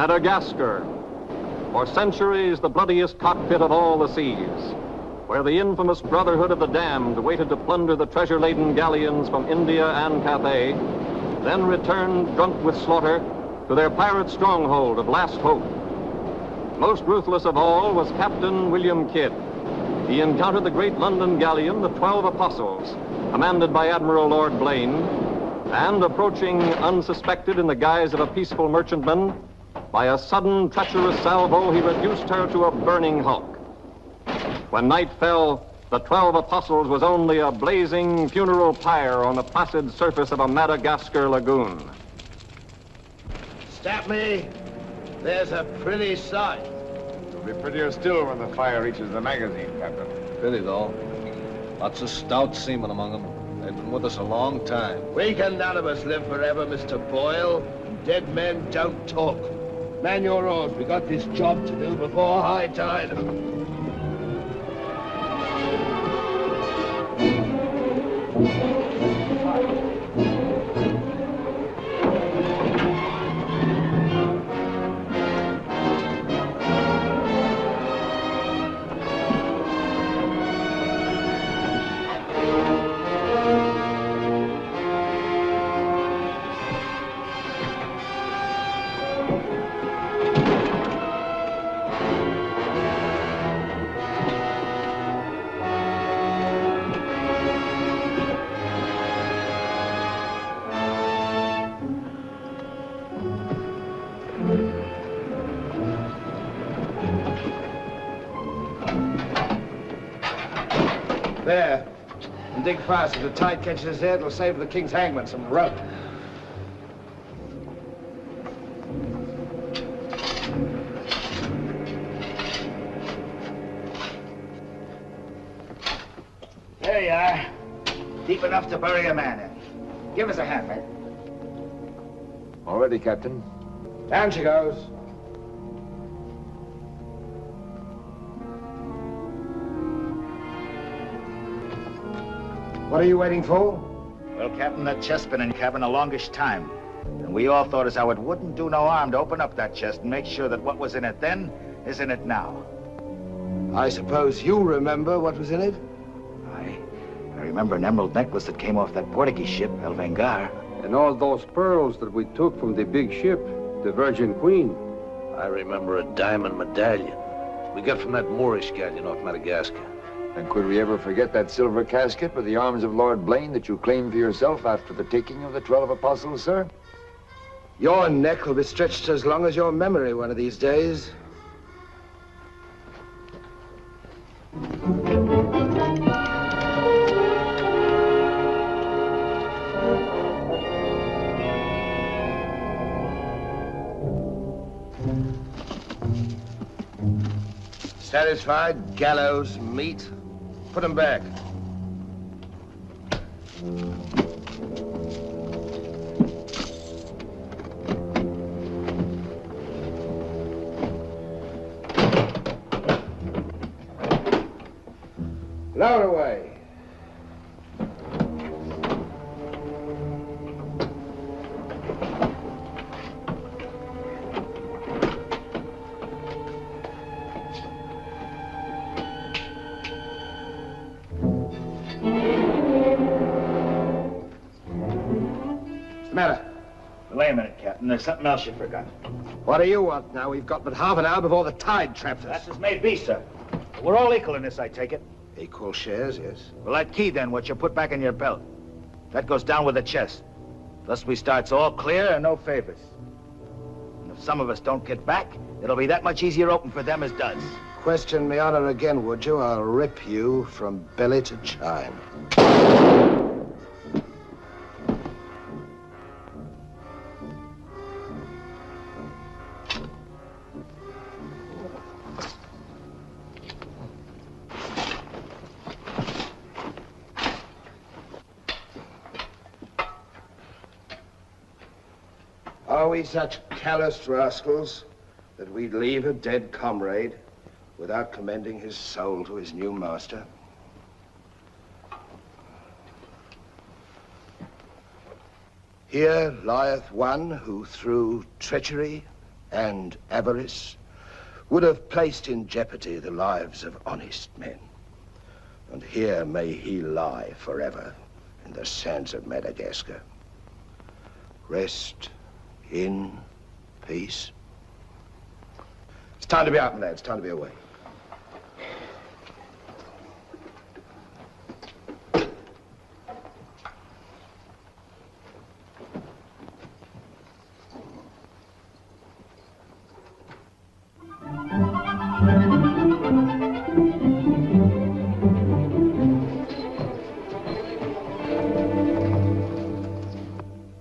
Madagascar, for centuries the bloodiest cockpit of all the seas, where the infamous Brotherhood of the Damned waited to plunder the treasure-laden galleons from India and Cathay, then returned drunk with slaughter to their pirate stronghold of Last Hope. Most ruthless of all was Captain William Kidd. He encountered the great London galleon, the 12 Apostles, commanded by Admiral Lord Blaine, and approaching unsuspected in the guise of a peaceful merchantman, by a sudden treacherous salvo, he reduced her to a burning hulk. When night fell, the 12 Apostles was only a blazing funeral pyre on the placid surface of a Madagascar lagoon. Stop me. There's a pretty sight. It'll be prettier still when the fire reaches the magazine, Captain. Pity, though. Lots of stout seamen among them. They've been with us a long time. We can none of us live forever, Mr. Boyle. Dead men don't talk. Man your oars. We got this job to do before high tide. There. And dig fast. If the tide catches us there, it'll save the king's hangman some rope. There you are. Deep enough to bury a man in. Give us a hand, mate. All ready, Captain. Down she goes. What are you waiting for? Well, Captain, that chest's been in cabin a longish time. And we all thought as how it wouldn't do no harm to open up that chest and make sure that what was in it then is in it now. I suppose you remember what was in it? I remember an emerald necklace that came off that Portuguese ship, El Vengar. And all those pearls that we took from the big ship, the Virgin Queen. I remember a diamond medallion we got from that Moorish galleon off Madagascar. And could we ever forget that silver casket with the arms of Lord Blaine that you claimed for yourself after the taking of the 12 Apostles, sir? Your neck will be stretched as long as your memory one of these days. Satisfied? Gallows meat? Put them back. Lower away. Wait a minute, Captain. There's something else you forgot. What do you want now? We've got but half an hour before the tide traps us. That's as may be, sir. We're all equal in this, I take it. Equal shares, yes. Well, that key, then, what you put back in your belt, that goes down with the chest. Thus we starts all clear and no favors. And if some of us don't get back, it'll be that much easier open for them as does. Question me honor again, would you? I'll rip you from belly to chine. Are we such callous rascals that we'd leave a dead comrade without commending his soul to his new master? Here lieth one who through treachery, and avarice would have placed in jeopardy the lives of honest men. And here may he lie forever in the sands of Madagascar. Rest in peace. It's time to be out, my lad. It's time to be away.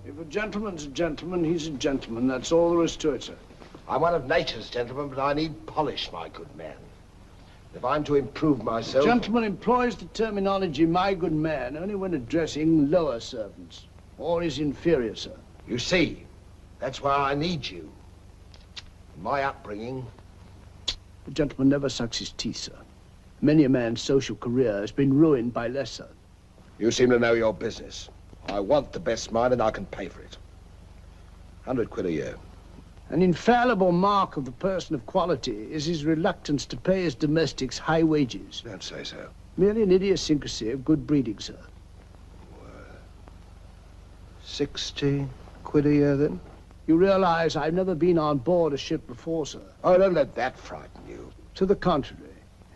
If a gentleman's a gentleman, he's a gentleman. That's all there is to it, sir. I'm one of nature's gentlemen, but I need polish, my good man. If I'm to improve myself... Gentleman employs the terminology, my good man, only when addressing lower servants, or his inferior, sir. You see, that's why I need you. In my upbringing... A gentleman never sucks his teeth, sir. Many a man's social career has been ruined by less, sir. You seem to know your business. I want the best mine, and I can pay for it. 100 quid a year. An infallible mark of the person of quality is his reluctance to pay his domestics high wages. Don't say so. Merely an idiosyncrasy of good breeding, sir. 60 quid a year, then? You realize I've never been on board a ship before, sir. Oh, don't let that frighten you. To the contrary.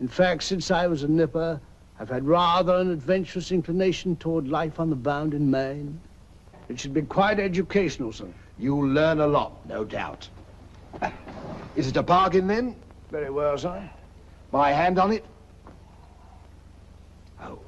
In fact, since I was a nipper, I've had rather an adventurous inclination toward life on the bound in Maine. It should be quite educational, sir. You'll learn a lot, no doubt. Is it a bargain, then? Very well, sir. My hand on it? Oh.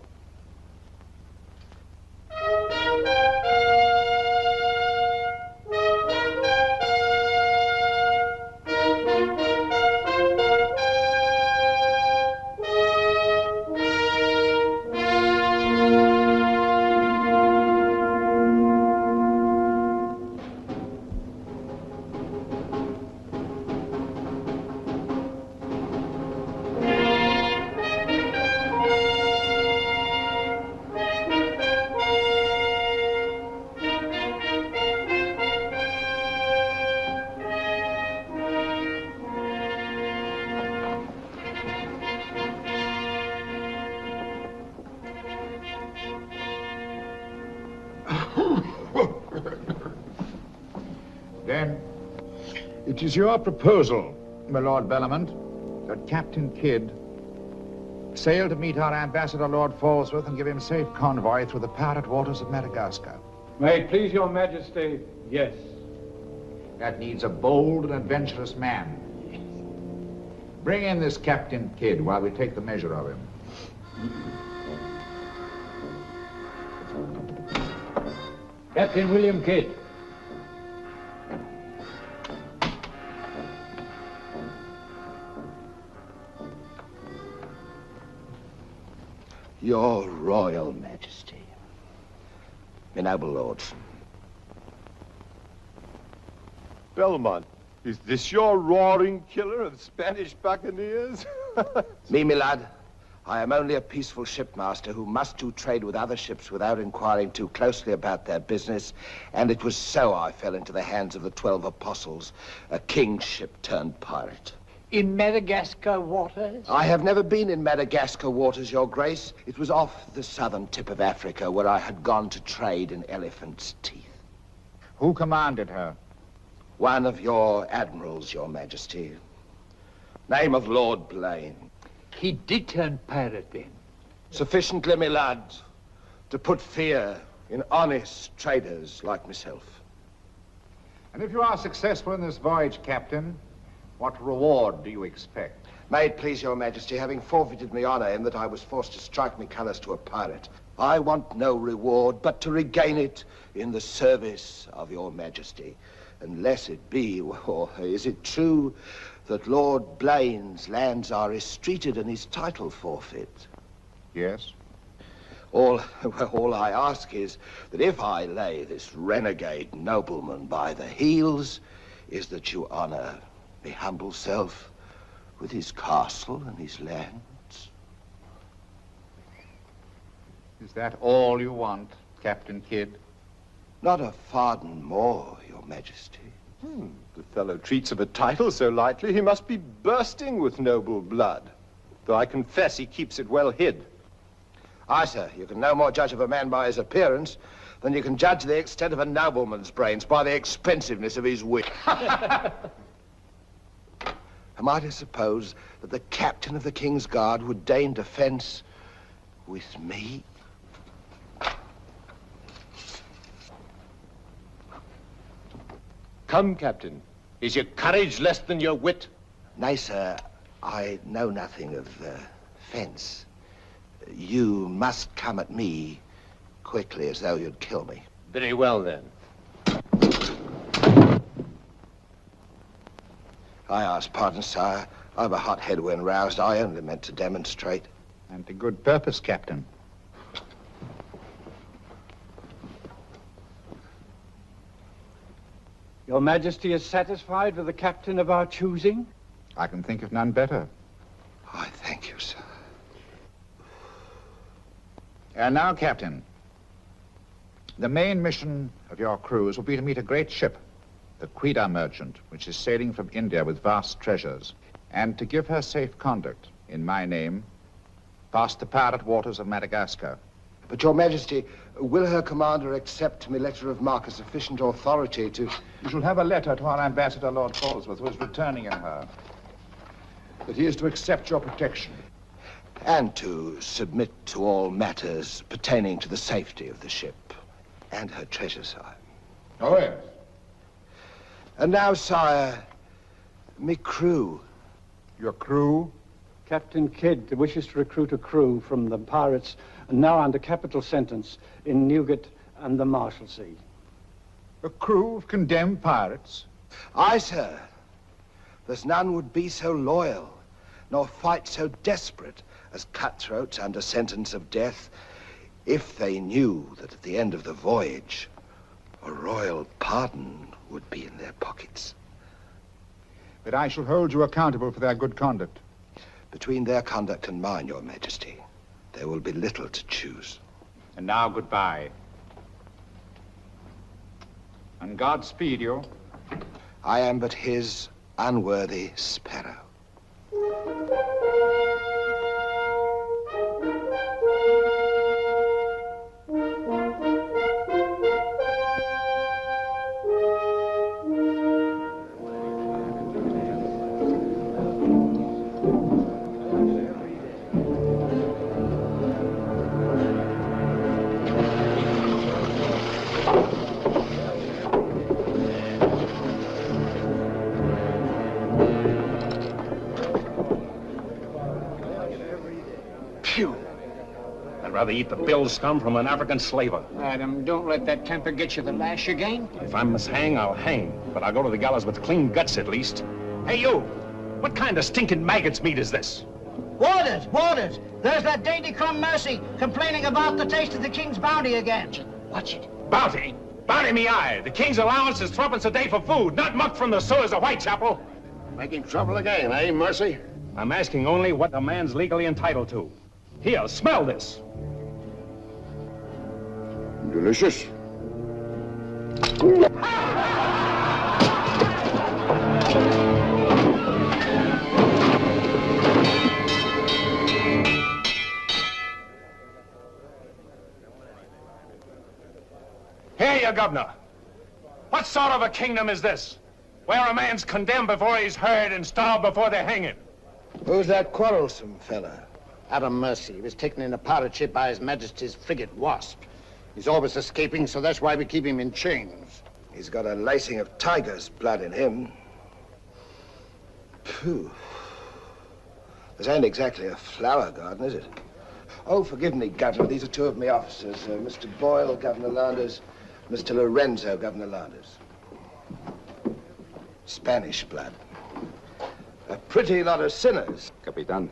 Then, it is your proposal, my Lord Bellomont, that Captain Kidd sail to meet our ambassador, Lord Falsworth, and give him safe convoy through the pirate waters of Madagascar. May it please your majesty, yes. That needs a bold and adventurous man. Bring in this Captain Kidd while we take the measure of him. Captain William Kidd. Your Royal Majesty. My noble lords. Belmont, is this your roaring killer of Spanish buccaneers? Me, my lad, I am only a peaceful shipmaster who must do trade with other ships without inquiring too closely about their business, and it was so I fell into the hands of the 12 apostles, a king's ship turned pirate. In Madagascar waters? I have never been in Madagascar waters, Your Grace. It was off the southern tip of Africa where I had gone to trade in elephants' teeth. Who commanded her? One of your admirals, Your Majesty. Name of Lord Blaine. He did turn pirate then? Sufficiently, my lad, to put fear in honest traders like myself. And if you are successful in this voyage, Captain, what reward do you expect? May it please Your Majesty, having forfeited my honor in that I was forced to strike me colors to a pirate, I want no reward but to regain it in the service of Your Majesty. Unless it be, or is it true that Lord Blaine's lands are estreated and his title forfeit? Yes. All I ask is that if I lay this renegade nobleman by the heels, is that you honor my humble self with his castle and his lands. Is that all you want, Captain Kidd? Not a farden more, Your Majesty. The fellow treats of a title so lightly, he must be bursting with noble blood. Though I confess he keeps it well hid. Aye, sir, you can no more judge of a man by his appearance than you can judge the extent of a nobleman's brains by the expensiveness of his wit. Am I to suppose that the captain of the King's Guard would deign defense with me? Come, Captain. Is your courage less than your wit? Nay, sir, I know nothing of fence. You must come at me quickly as though you'd kill me. Very well, then. I ask pardon, sire. I've a hot head when roused. I only meant to demonstrate. And to good purpose, Captain. Your Majesty is satisfied with the captain of our choosing? I can think of none better. I thank you, sir. And now, Captain, the main mission of your cruise will be to meet a great ship, the Quida merchant, which is sailing from India with vast treasures, and to give her safe conduct, in my name, past the pirate waters of Madagascar. But, Your Majesty, will her commander accept my letter of marque as sufficient authority to... You shall have a letter to our ambassador, Lord Falsworth, who is returning in her, that he is to accept your protection. And to submit to all matters pertaining to the safety of the ship and her treasure, sire. Oh, yes. And now, sire, me crew. Your crew? Captain Kidd wishes to recruit a crew from the pirates now under capital sentence in Newgate and the Marshalsea. A crew of condemned pirates? Aye, sir. There's none would be so loyal, nor fight so desperate as cutthroats under sentence of death, if they knew that at the end of the voyage, a royal pardon would be in their pockets. But I shall hold you accountable for their good conduct. Between their conduct and mine, Your Majesty, there will be little to choose. And now, goodbye. And God speed you. I am but his unworthy sparrow. Rather eat the bill scum from an African slaver. Adam, don't let that temper get you the lash again. If I must hang, I'll hang. But I'll go to the gallows with clean guts at least. Hey, you! What kind of stinking maggot's meat is this? Warders! Warders! There's that dainty crumb Mercy complaining about the taste of the king's bounty again. Watch it. Bounty? Bounty me eye! The king's allowance is 3 a day for food, not muck from the sewers of Whitechapel. Making trouble again, eh, Mercy? I'm asking only what a man's legally entitled to. Here, smell this. Delicious. Here, you governor. What sort of a kingdom is this? Where a man's condemned before he's heard and starved before they hang him. Who's that quarrelsome fella? Adam Mercy. He was taken in a pirate ship by His Majesty's frigate Wasp. He's always escaping, so that's why we keep him in chains. He's got a lacing of tiger's blood in him. Phew. This ain't exactly a flower garden, is it? Oh, forgive me, Governor. These are two of my officers. Mr. Boyle, Governor Landers. Mr. Lorenzo, Governor Landers. Spanish blood. A pretty lot of sinners. Capitan,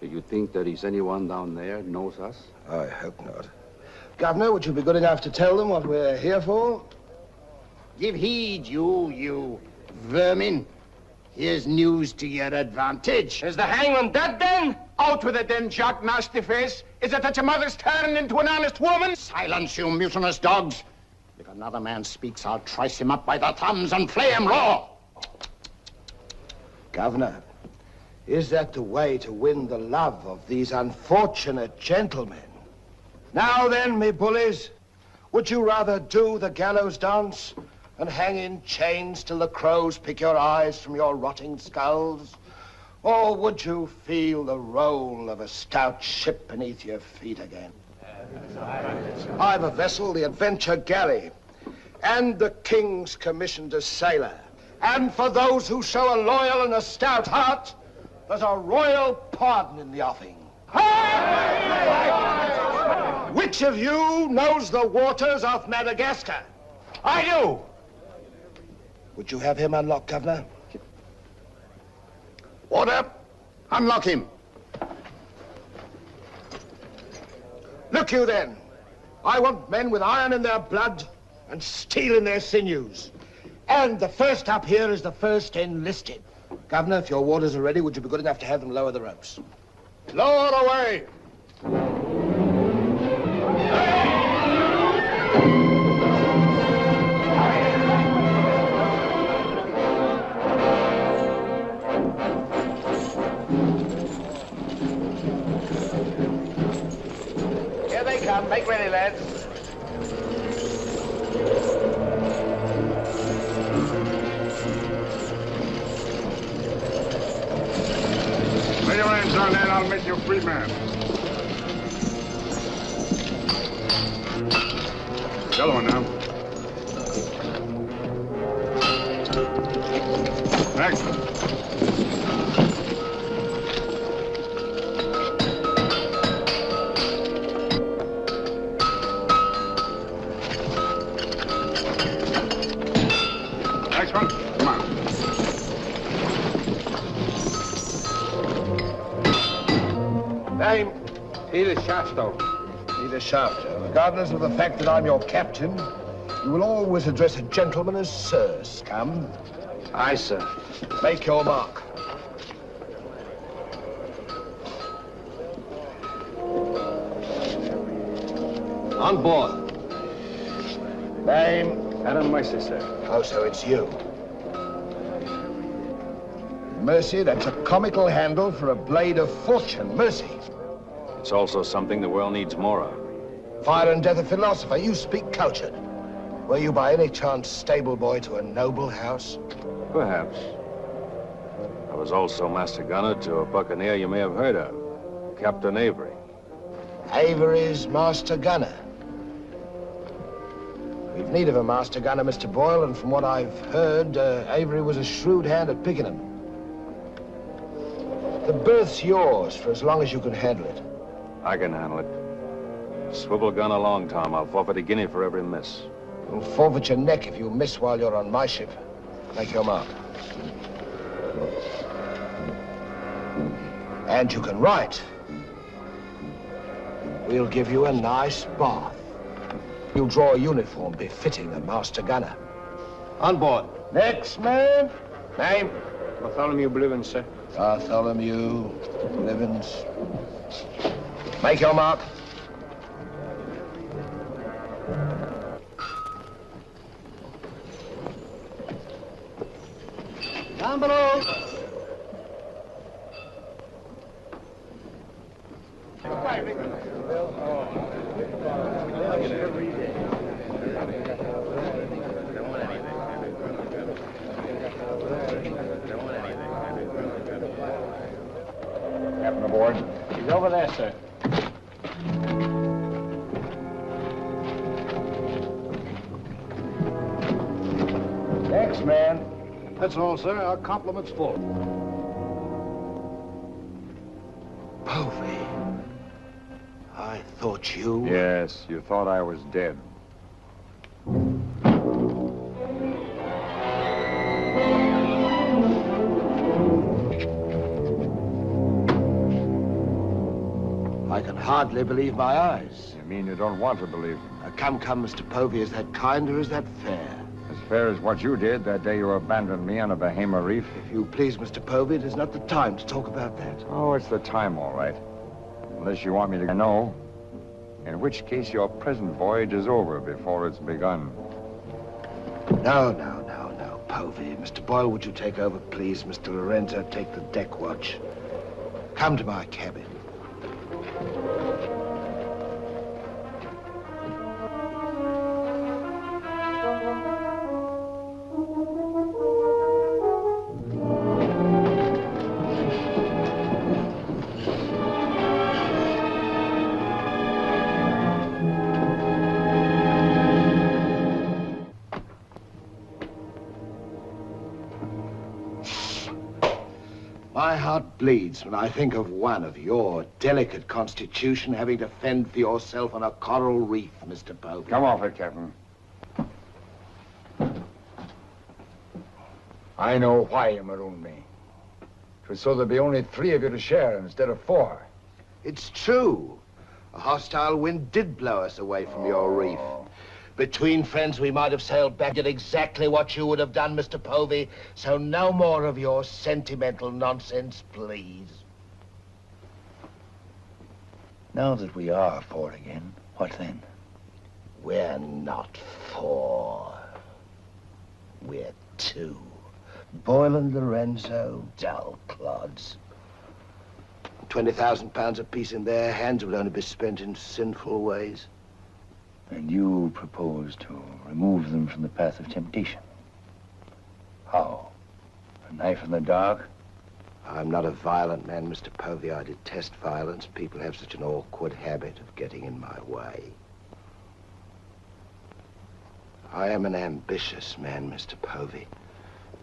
do you think there is anyone down there knows us? I hope not. Governor, would you be good enough to tell them what we're here for? Give heed, you vermin. Here's news to your advantage. Is the hangman dead, then? Out with it, then, Jack Nasty Face. Is it that your mother's turned into an honest woman? Silence, you mutinous dogs. If another man speaks, I'll trice him up by the thumbs and flay him raw. Governor, is that the way to win the love of these unfortunate gentlemen? Now then, me bullies, would you rather do the gallows dance and hang in chains till the crows pick your eyes from your rotting skulls? Or would you feel the roll of a stout ship beneath your feet again? I've a vessel, the Adventure Galley, and the King's commissioned a sailor. And for those who show a loyal and a stout heart, there's a royal pardon in the offing. Which of you knows the waters of Madagascar? I do. Would you have him unlocked, Governor? Order. Unlock him. Look you then. I want men with iron in their blood and steel in their sinews. And the first up here is the first enlisted. Governor, if your warders are ready, would you be good enough to have them lower the ropes? Lower away. Here they come. Make ready, lads. Lay your hands on that, I'll make you a free man. The other one now. Next. Next one. Come on. Name? Peter Shafto. Peter Shafto. Regardless of the fact that I'm your captain, you will always address a gentleman as Sir, scum. Aye, sir. Make your mark. On board. Name? Adam Mercy, sir. Oh, so it's you. Mercy, that's a comical handle for a blade of fortune. Mercy. It's also something the world needs more of. Fire and death a philosopher. You speak cultured. Were you by any chance stable boy to a noble house? Perhaps. I was also master gunner to a buccaneer you may have heard of, Captain Avery. Avery's master gunner. We've need of a master gunner, Mr. Boyle, and from what I've heard, Avery was a shrewd hand at picking them. The berth's yours for as long as you can handle it. I can handle it. Swivel gun along, Tom. I'll forfeit a guinea for every miss. You'll forfeit your neck if you miss while you're on my ship. Make your mark. And you can write. We'll give you a nice bath. You'll draw a uniform befitting a master gunner. On board. Next man. Name? Bartholomew Blivens, sir. Bartholomew Blivens. Make your mark. Down below. Captain aboard. He's over there, sir. Next man. That's all, sir. Our compliment's full. Povey. I thought you... Yes, you thought I was dead. I can hardly believe my eyes. You mean you don't want to believe them? Come, Mr. Povey. Is that kind or is that fair? As fair as what you did that day you abandoned me on a Bahama reef? If you please, Mr. Povey, it is not the time to talk about that. Oh, it's the time, all right. Unless you want me to know. In which case your present voyage is over before it's begun. No, Povey. Mr. Boyle, would you take over, please? Mr. Lorenzo, take the deck watch. Come to my cabin. My heart bleeds when I think of one of your delicate constitution having to fend for yourself on a coral reef, Mr. Povey. Come off it, Captain. I know why you marooned me. It was so there'd be only 3 of you to share instead of 4. It's true. A hostile wind did blow us away from your reef. Between friends, we might have sailed back, did exactly what you would have done, Mr. Povey. So no more of your sentimental nonsense, please. Now that we are 4 again, what then? We're not 4. We're 2. Boyle and Lorenzo, dull clods. 20,000 pounds apiece in their hands would only be spent in sinful ways. And you propose to remove them from the path of temptation. How? A knife in the dark? I'm not a violent man, Mr. Povey. I detest violence. People have such an awkward habit of getting in my way. I am an ambitious man, Mr. Povey.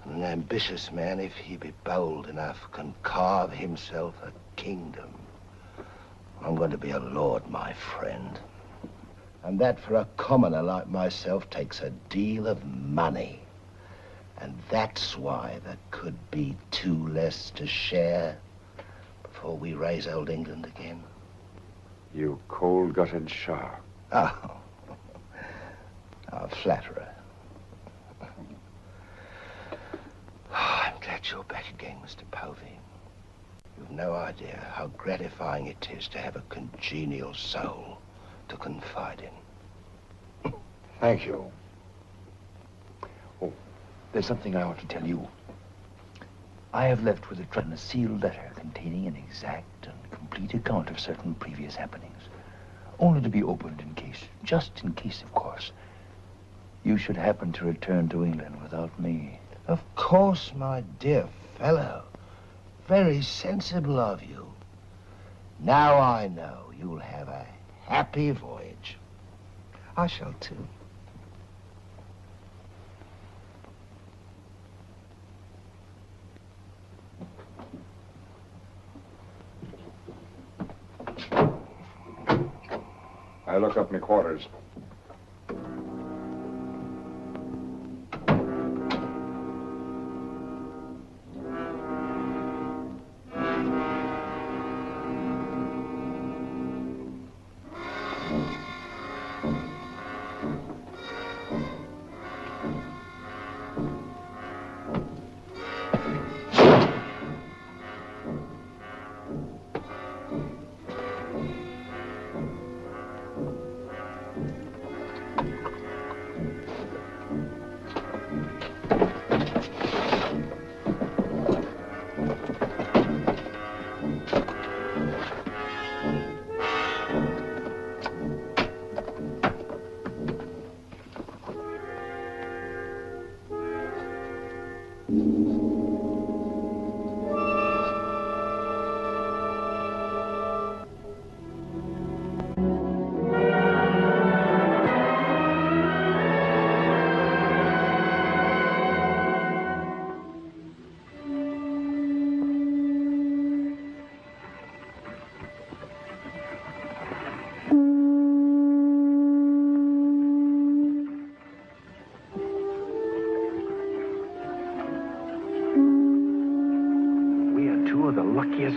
And an ambitious man, if he be bold enough, can carve himself a kingdom. I'm going to be a lord, my friend. And that, for a commoner like myself, takes a deal of money. And that's why there could be 2 less to share before we raise old England again. You cold-gutted shark. Oh, a flatterer. Oh, I'm glad you're back again, Mr. Povey. You've no idea how gratifying it is to have a congenial soul to confide in. Thank you. Oh, there's something I ought to tell you. I have left with the Trent a sealed letter containing an exact and complete account of certain previous happenings, only to be opened in case, just in case, of course, you should happen to return to England without me. Of course, my dear fellow. Very sensible of you. Now I know you'll have a happy voyage. I shall too. I look up my quarters.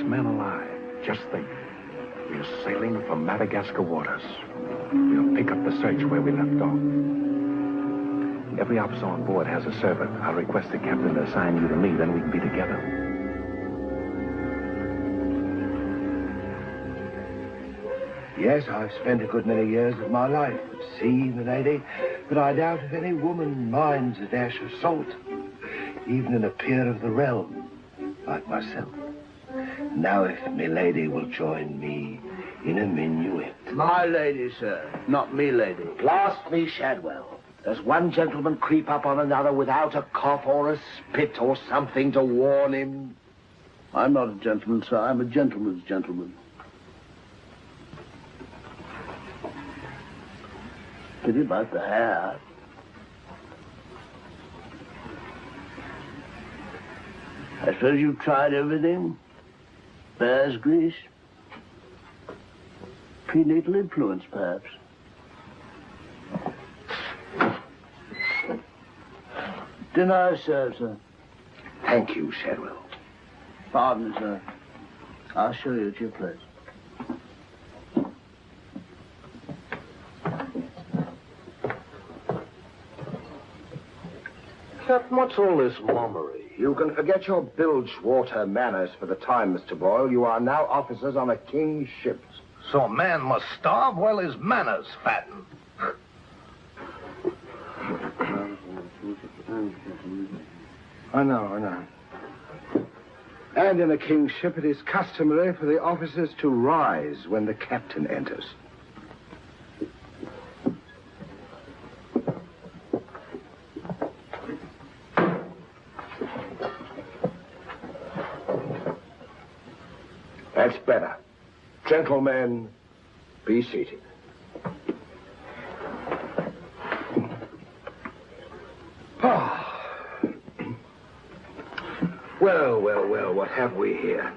Men alive. Just think. We're sailing for Madagascar waters. We'll pick up the search where we left off. Every officer on board has a servant. I'll request the captain to assign you to me, then we can be together. Yes, I've spent a good many years of my life at sea, milady, but I doubt if any woman minds a dash of salt, even in a peer of the realm, like myself. Now, if milady will join me in a minuet. My lady, sir, not me lady. Blast me, Shadwell. Does one gentleman creep up on another without a cough or a spit or something to warn him? I'm not a gentleman, sir. I'm a gentleman's gentleman. Pity about the hair. I suppose you've tried everything? Bear's grease? Prenatal influence, perhaps? Dinner served, sir. Thank you, Shadwell. Pardon, sir. I'll show you at your place. Captain, what's all this mummery? You can forget your bilge water manners for the time, Mr. Boyle. You are now officers on a king's ship. So a man must starve while his manners fatten. I know. And in a king's ship, it is customary for the officers to rise when the captain enters. That's better. Gentlemen, be seated. Well, what have we here?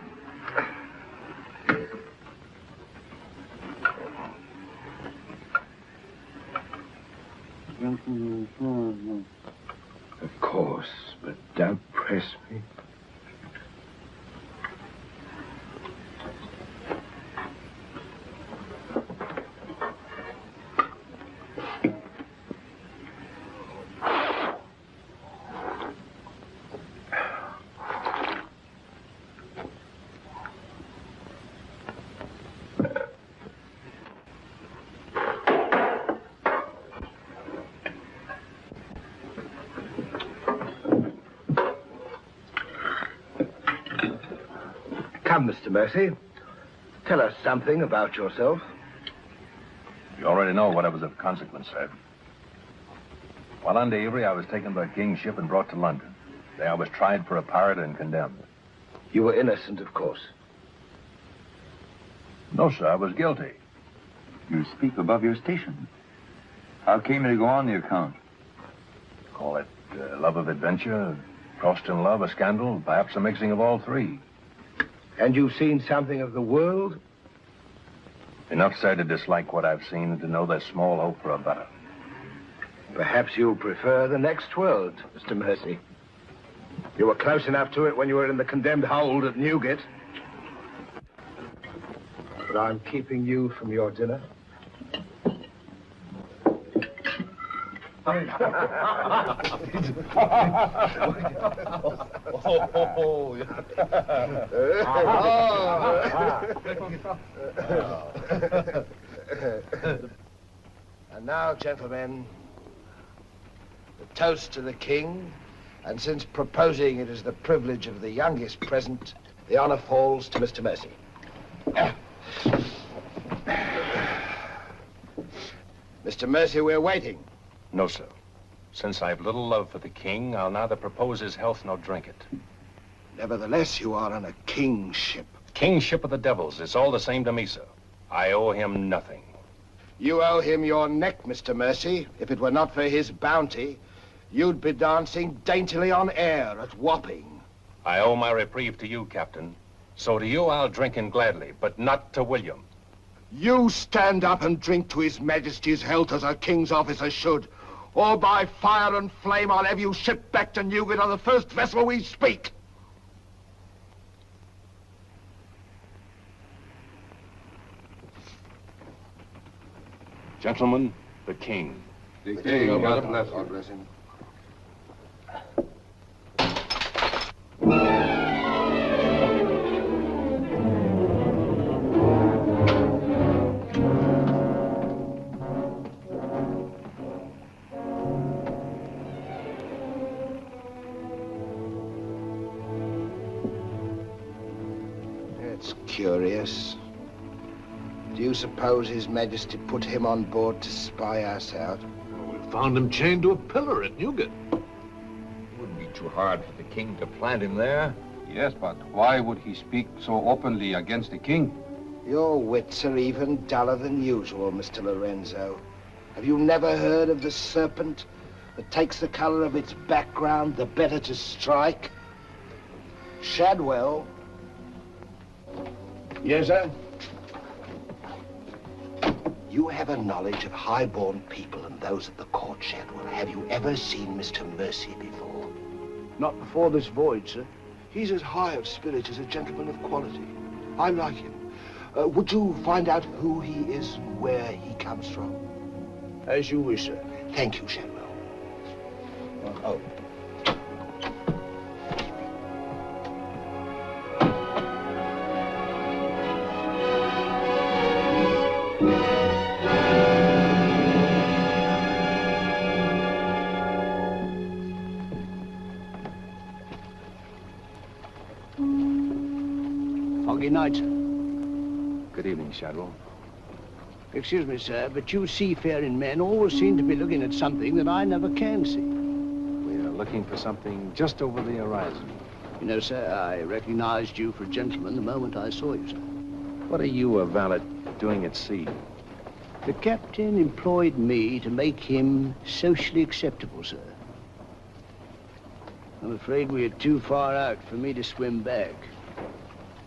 Of course, but don't press me. Come, Mr. Mercy. Tell us something about yourself. You already know what was of consequence, sir. While under Erie, I was taken by King's ship and brought to London. There I was tried for a pirate and condemned. You were innocent, of course. No, sir, I was guilty. You speak above your station. How came you to go on the account? Call it love of adventure, crossed in love, a scandal, perhaps a mixing of all three. And you've seen something of the world? Enough, sir, to dislike what I've seen and to know there's small hope for a better. Perhaps you'll prefer the next world, Mr. Mercy. You were close enough to it when you were in the condemned hold at Newgate. But I'm keeping you from your dinner. And now, gentlemen, the toast to the king, and since proposing it is the privilege of the youngest present, the honor falls to Mr. Mercy. Mr. Mercy, we're waiting. No, sir. Since I've little love for the king, I'll neither propose his health nor drink it. Nevertheless, you are on a king's ship. King's ship of the devils. It's all the same to me, sir. I owe him nothing. You owe him your neck, Mr. Mercy. If it were not for his bounty, you'd be dancing daintily on air at Wapping. I owe my reprieve to you, Captain. So to you I'll drink in gladly, but not to William. You stand up and drink to His Majesty's health as a king's officer should, or by fire and flame I'll have you shipped back to Newgate on the first vessel we speak. Gentlemen, the king. The king, God bless you. God bless him. curious. Do you suppose His Majesty put him on board to spy us out? Well, we found him chained to a pillar at Newgate. It wouldn't be too hard for the king to plant him there. Yes, but why would he speak so openly against the king? Your wits are even duller than usual, Mr. Lorenzo. Have you never heard of the serpent that takes the color of its background the better to strike? Shadwell. Yes, sir? You have a knowledge of high-born people and those at the court, Shadwell. Have you ever seen Mr. Mercy before? Not before this voyage, sir. He's as high of spirit as a gentleman of quality. I'm like him. Would you find out who he is and where he comes from? As you wish, sir. Thank you, Shadwell. Oh. Foggy night, sir. Good evening, Shadwell. Excuse me, sir, but you seafaring men always seem to be looking at something that I never can see. We are looking for something just over the horizon. You know, sir, I recognized you for a gentleman the moment I saw you, sir. What are you, a valet, doing at sea? The captain employed me to make him socially acceptable, sir. I'm afraid we are too far out for me to swim back.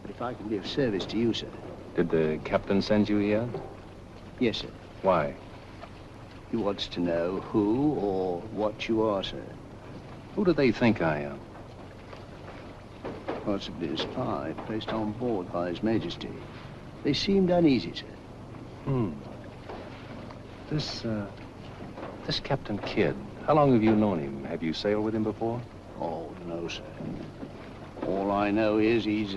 But if I can be of service to you, sir. Did the captain send you here? Yes, sir. Why? He wants to know who or what you are, sir. Who do they think I am? Possibly a spy placed on board by His Majesty. They seemed uneasy, sir. This Captain Kidd, how long have you known him? Have you sailed with him before? Oh, no, sir. All I know is he's,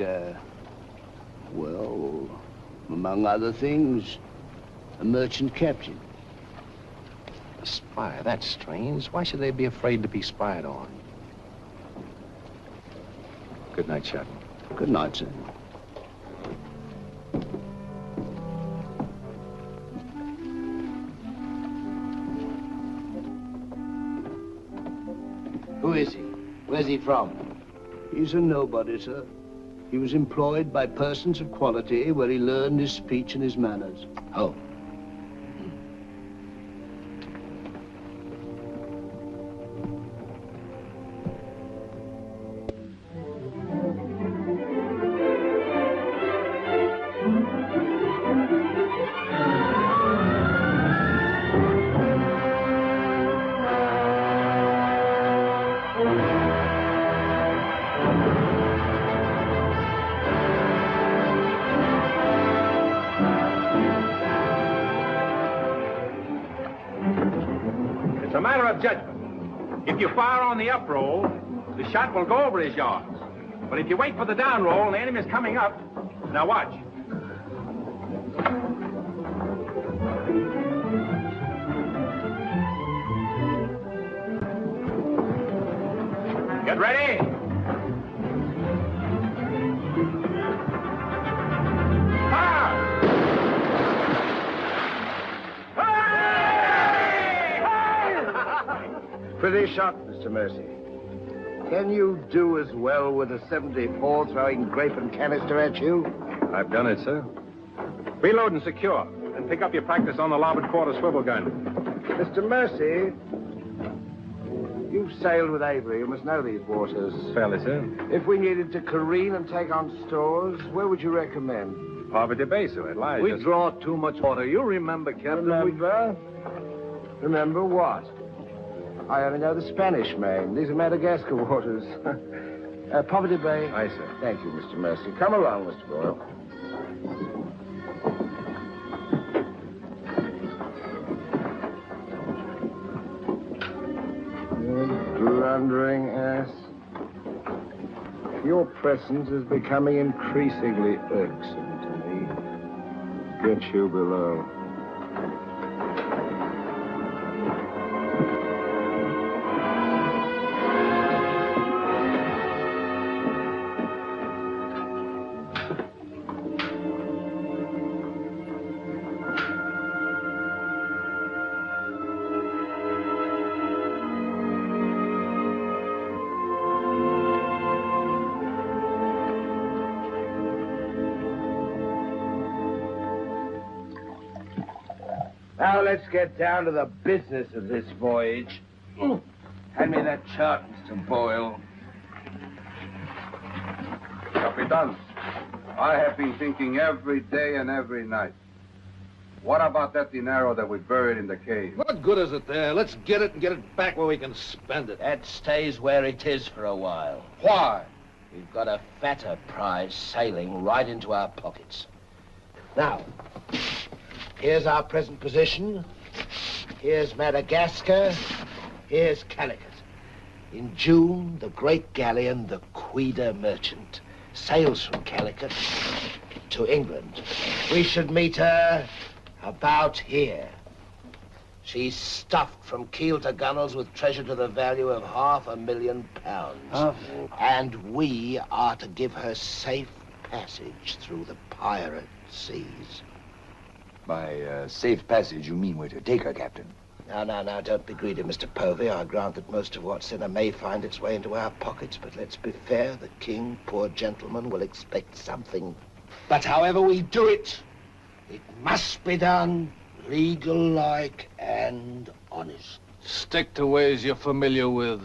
well, among other things, a merchant captain. A spy? That's strange. Why should they be afraid to be spied on? Good night, Shadwell. Good night, sir. Who is he? Where's he from? He's a nobody, sir. He was employed by persons of quality where he learned his speech and his manners. Oh. It's a matter of judgment. If you fire on the up roll, the shot will go over his yards. But if you wait for the down roll and the enemy's coming up, now watch. Get ready. Fire! Pretty shot, Mr. Mercy. Can you do as well with a 74 throwing grape and canister at you? I've done it, sir. Reload and secure. And pick up your practice on the larboard quarter swivel gun. Mr. Mercy, you've sailed with Avery. You must know these waters. Fairly, sir. If we needed to careen and take on stores, where would you recommend? Poverty Bay, sir. It lies. We draw too much water. You remember, Captain. Remember? Remember what? I only know the Spanish Main. These are Madagascar waters. Poverty Bay. Aye, sir. Thank you, Mr. Mercy. Come along, Mr. Boyle. You blundering ass. Your presence is becoming increasingly irksome to me. Get you below. Now let's get down to the business of this voyage. Hand me that chart, Mr. Boyle. Capitan, I have been thinking every day and every night. What about that dinero that we buried in the cave? What good is it there? Let's get it and get it back where we can spend it. That stays where it is for a while. Why? We've got a fatter prize sailing right into our pockets. Now, here's our present position. Here's Madagascar. Here's Calicut. In June, the great galleon, the Queen Merchant, sails from Calicut to England. We should meet her about here. She's stuffed from keel to gunwales with treasure to the value of £500,000. And we are to give her safe passage through the pirate seas. By safe passage, you mean we're to take her, Captain? Now, don't be greedy, Mr. Povey. I grant that most of what's in her may find its way into our pockets, but let's be fair. The king, poor gentleman, will expect something. But however we do it, it must be done legal-like and honest. Stick to ways you're familiar with.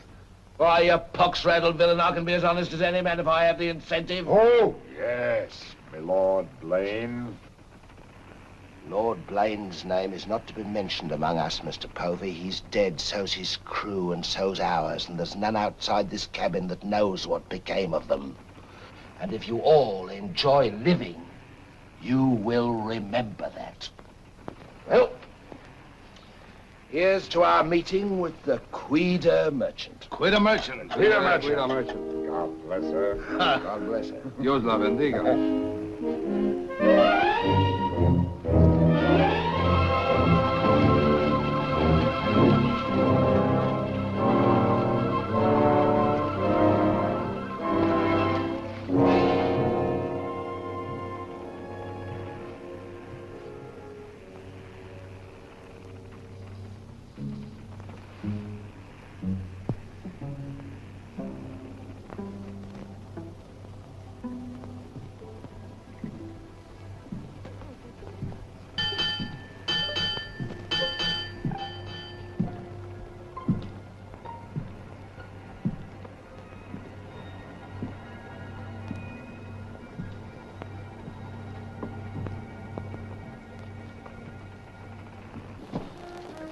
Why, you pox-rattled villain, I can be as honest as any man if I have the incentive. Oh, yes, my Lord Blaine. Lord Blaine's name is not to be mentioned among us, Mr. Povey. He's dead, so's his crew, and so's ours, and there's none outside this cabin that knows what became of them. And if you all enjoy living, you will remember that. Well, here's to our meeting with the Queen Merchant. Queen Merchant. Queen Merchant. God bless her. God bless her. Dios la bendiga.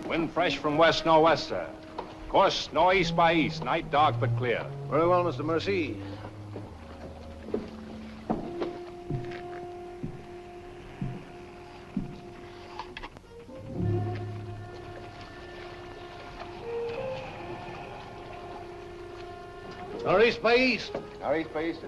Wind fresh from west nor'wester. Course northeast by east. Night dark but clear. Very well, Mr. Mercy. Northeast by east. Northeast by east.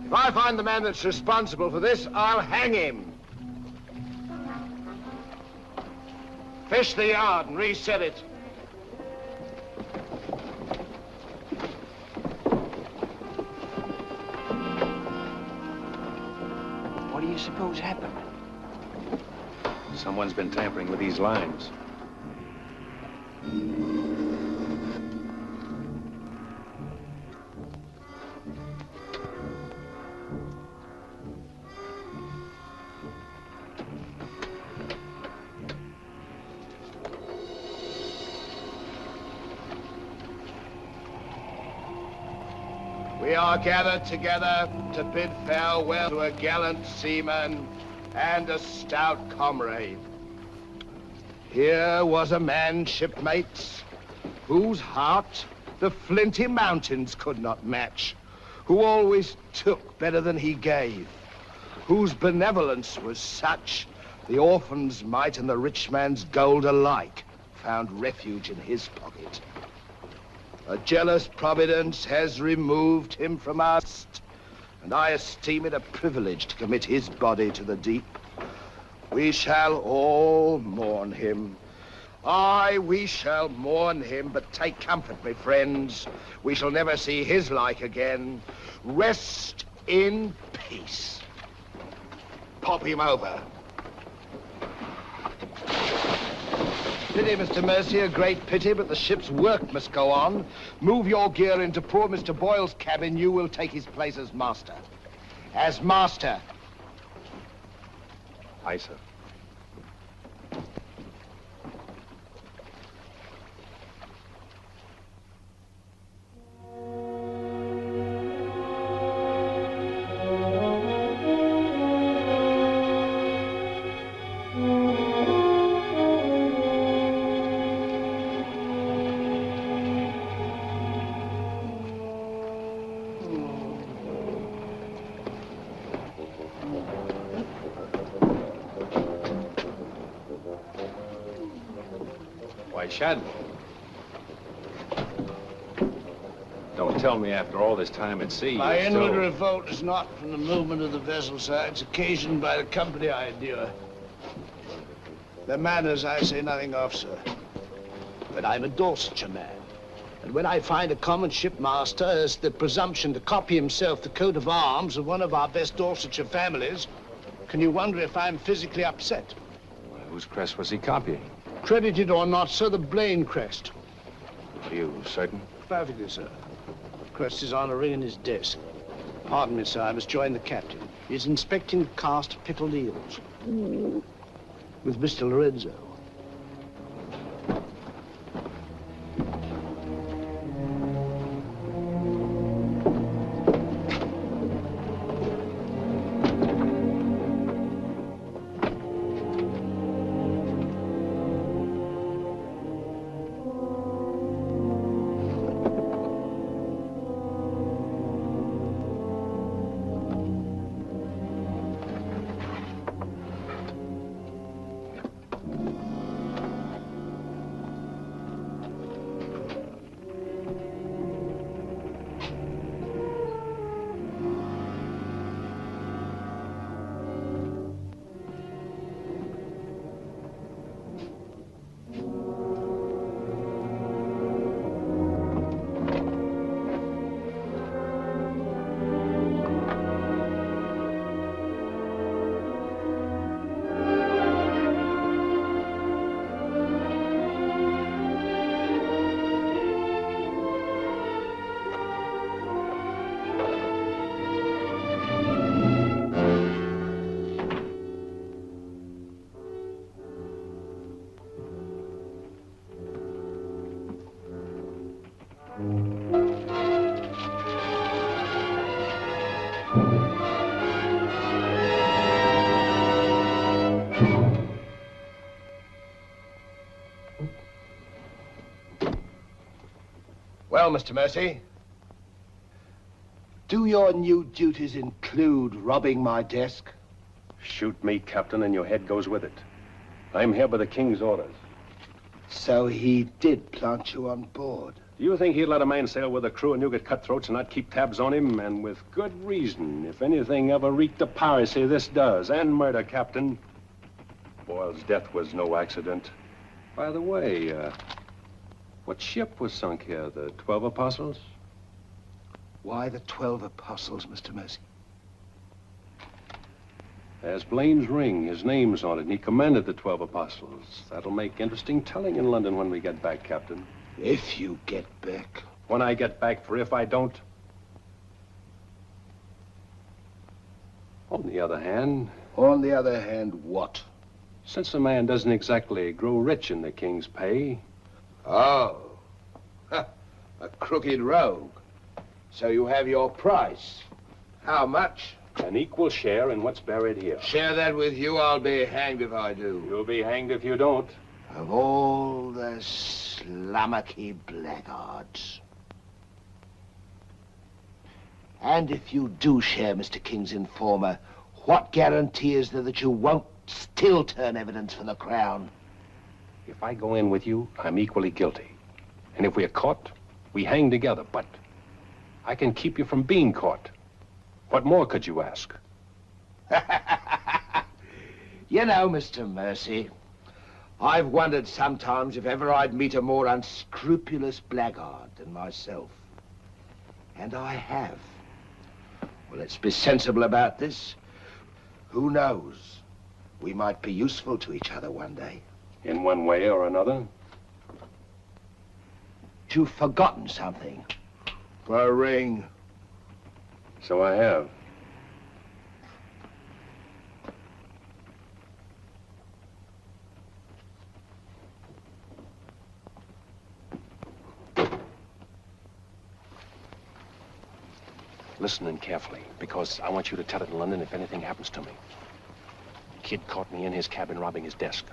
If I find the man that's responsible for this, I'll hang him. Fish the yard and reset it. What do you suppose happened? Someone's been tampering with these lines. We are gathered together to bid farewell to a gallant seaman and a stout comrade. Here was a man, shipmates, whose heart the flinty mountains could not match, who always took better than he gave, whose benevolence was such, the orphan's mite and the rich man's gold alike found refuge in his pocket. A jealous providence has removed him from us, and I esteem it a privilege to commit his body to the deep. We shall all mourn him. Aye, we shall mourn him, but take comfort, my friends. We shall never see his like again. Rest in peace. Pop him over. Pity, Mr. Mercy, a great pity, but the ship's work must go on. Move your gear into poor Mr. Boyle's cabin. You will take his place as master. As master. Aye, sir. Shad. Don't tell me after all this time at sea. My you're inward still... revolt is not from the movement of the vessel, sir. It's occasioned by the company I endure. Their manners I say nothing of, sir. But I'm a Dorsetshire man. And when I find a common shipmaster has the presumption to copy himself the coat of arms of one of our best Dorsetshire families, can you wonder if I'm physically upset? Well, whose crest was he copying? Credited or not, sir, the Blaine crest. Are you certain? Perfectly, sir. The crest is on a ring in his desk. Pardon me, sir, I must join the captain. He's inspecting the cast of pickled eels. With Mr. Lorenzo. Well, Mr. Mercy, do your new duties include robbing my desk? Shoot me, Captain, and your head goes with it. I'm here by the King's orders. So he did plant you on board? Do you think he'd let a man sail with a crew of Newgate cutthroats and not keep tabs on him? And with good reason. If anything ever reeked of piracy, this does. And murder, Captain. Boyle's death was no accident. By the way, what ship was sunk here? The 12 Apostles? Why the 12 Apostles, Mr. Mercy? There's Blaine's ring. His name's on it, and he commanded the 12 Apostles. That'll make interesting telling in London when we get back, Captain. If you get back. When I get back, for if I don't. On the other hand... On the other hand, what? Since a man doesn't exactly grow rich in the King's pay... Oh. A crooked rogue. So you have your price. How much? An equal share in what's buried here. Share that with you, I'll be hanged if I do. You'll be hanged if you don't. Of all the slummocky blackguards. And if you do share Mr. King's informer, What guarantee is there that you won't still turn evidence for the Crown? If I go in with you, I'm equally guilty. And if we're caught, we hang together. But I can keep you from being caught. What more could you ask? You know, Mr. Mercy, I've wondered sometimes if ever I'd meet a more unscrupulous blackguard than myself. And I have. Well, let's be sensible about this. Who knows? We might be useful to each other one day. In one way or another? You've forgotten something. A ring. So I have. Listen in carefully, because I want you to tell it in London if anything happens to me. Kid caught me in his cabin robbing his desk.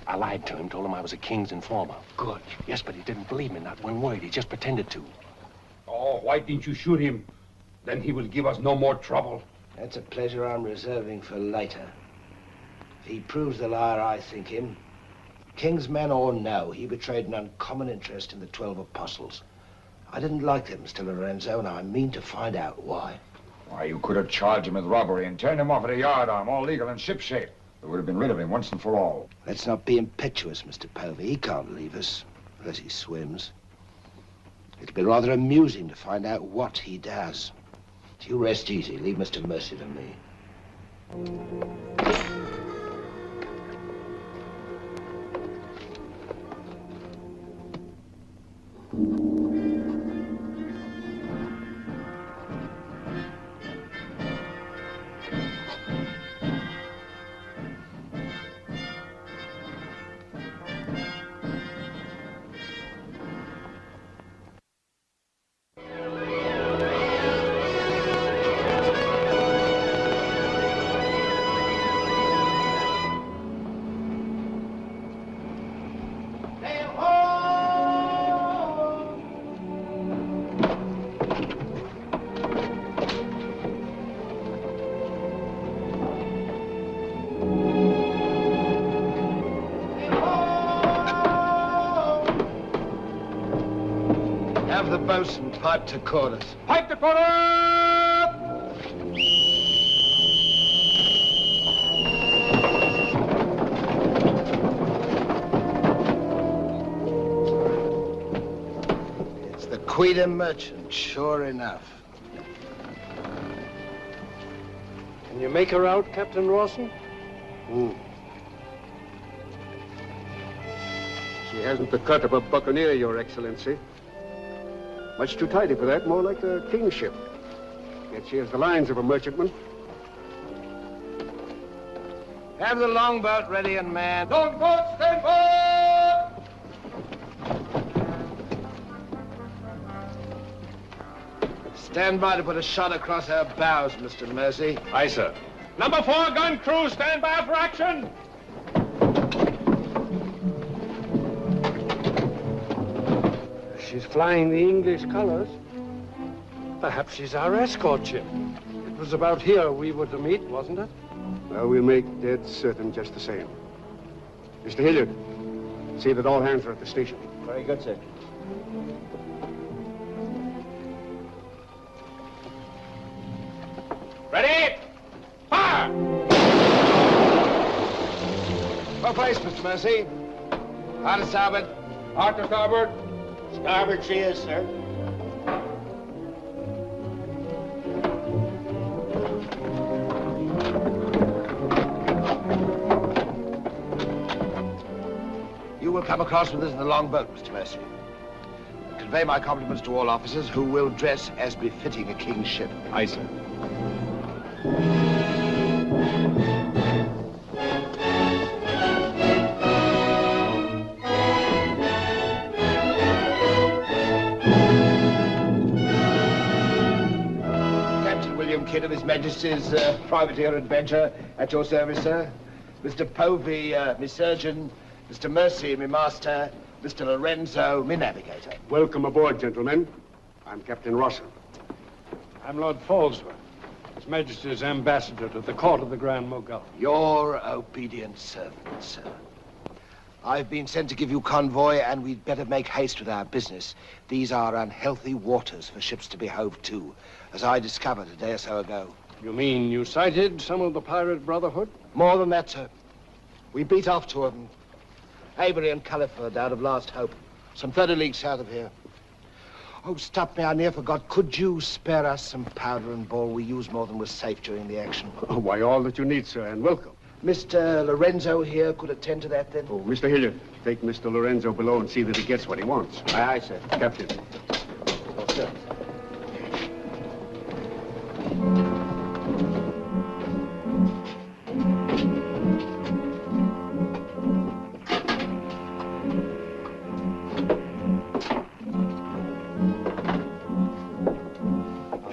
I lied to him, told him I was a king's informer. Good. Yes, but he didn't believe me, not one word. He just pretended to. Oh, why didn't you shoot him? Then he will give us no more trouble. That's a pleasure I'm reserving for later. If he proves the liar I think him, king's man or no, he betrayed an uncommon interest in the 12 apostles. I didn't like them, Mr. Lorenzo, and I mean to find out why. Why, you could have charged him with robbery and turned him off at a yardarm, all legal and shipshape. We would have been rid of him once and for all. Let's not be impetuous, Mr. Povey. He can't leave us, unless he swims. It'll be rather amusing to find out what he does. You rest easy. Leave Mr. Mercy to me. Have the bosun pipe to quarters. Pipe to quarter! It's the Queen Merchant, sure enough. Can you make her out, Captain Rawson? She hasn't the cut of a buccaneer, Your Excellency. Much too tidy for that, more like a king's ship. Yet she has the lines of a merchantman. Have the longboat ready and manned. Longboat, stand by! Stand by to put a shot across her bows, Mr. Mercy. Aye, sir. Number 4 gun crew, stand by for action. She's flying the English colors. Perhaps she's our escort ship. It was about here we were to meet, wasn't it? Well, we'll make dead certain just the same. Mr. Hilliard, see that all hands are at the station. Very good, sir. Ready? Fire! For place, Mr. Mercy. Hard to starboard. Hard to starboard. Starboard she is, sir. You will come across with us in the longboat, Mr. Mercy. Convey my compliments to all officers who will dress as befitting a king's ship. Aye, sir. Kidd of His Majesty's Privateer Adventure, at your service, sir. Mr. Povey, me surgeon. Mr. Mercy, me master. Mr. Lorenzo, me navigator. Welcome aboard, gentlemen. I'm Captain Rawson. I'm Lord Falsworth. His Majesty's ambassador to the court of the Grand Mogul. Your obedient servant, sir. I've been sent to give you convoy, and we'd better make haste with our business. These are unhealthy waters for ships to be hove to, as I discovered a day or so ago. You mean you sighted some of the pirate brotherhood? More than that, sir. We beat off two of them. Avery and Culliford out of Last Hope, some 30 leagues south of here. Oh, stop me, I near forgot. Could you spare us some powder and ball? We used more than was safe during the action. Oh, why, all that you need, sir, and welcome. Mr. Lorenzo here could attend to that, then? Oh, Mr. Hilliard, take Mr. Lorenzo below and see that he gets what he wants. Aye, aye, sir. Captain. Oh, sir.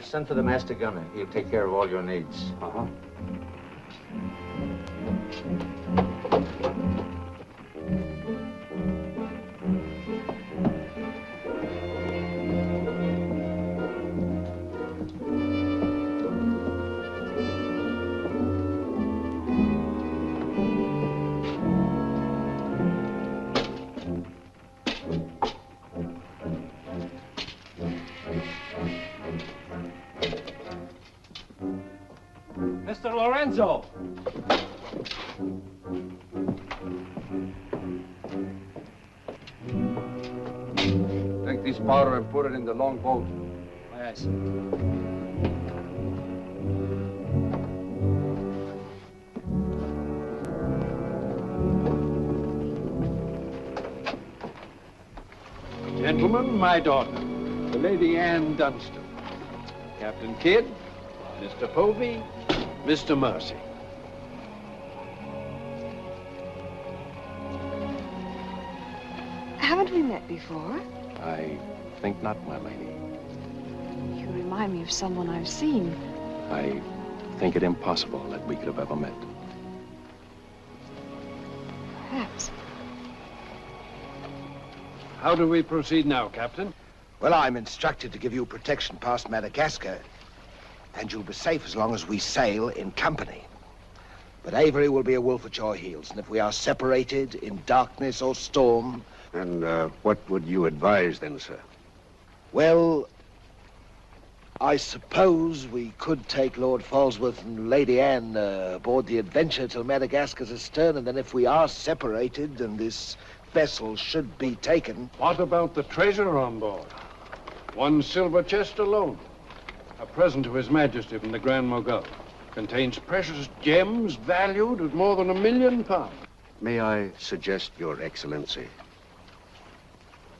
Send for the master gunner. He'll take care of all your needs. Uh-huh. Mr. Lorenzo! Take this powder and put it in the long boat. Yes. Gentlemen, my daughter, the Lady Anne Dunstan. Captain Kidd, Mr. Povey, Mr. Mercy. Haven't we met before? I think not, my lady. You remind me of someone I've seen. I think it impossible that we could have ever met. Perhaps. How do we proceed now, Captain? Well, I'm instructed to give you protection past Madagascar, and you'll be safe as long as we sail in company. But Avery will be a wolf at your heels, and if we are separated in darkness or storm... And what would you advise then, sir? Well, I suppose we could take Lord Falsworth and Lady Anne aboard the Adventure till Madagascar's astern, and then if we are separated and this vessel should be taken... What about the treasure on board? One silver chest alone. A present to His Majesty from the Grand Mogul. Contains precious gems valued at more than £1 million. May I suggest, Your Excellency?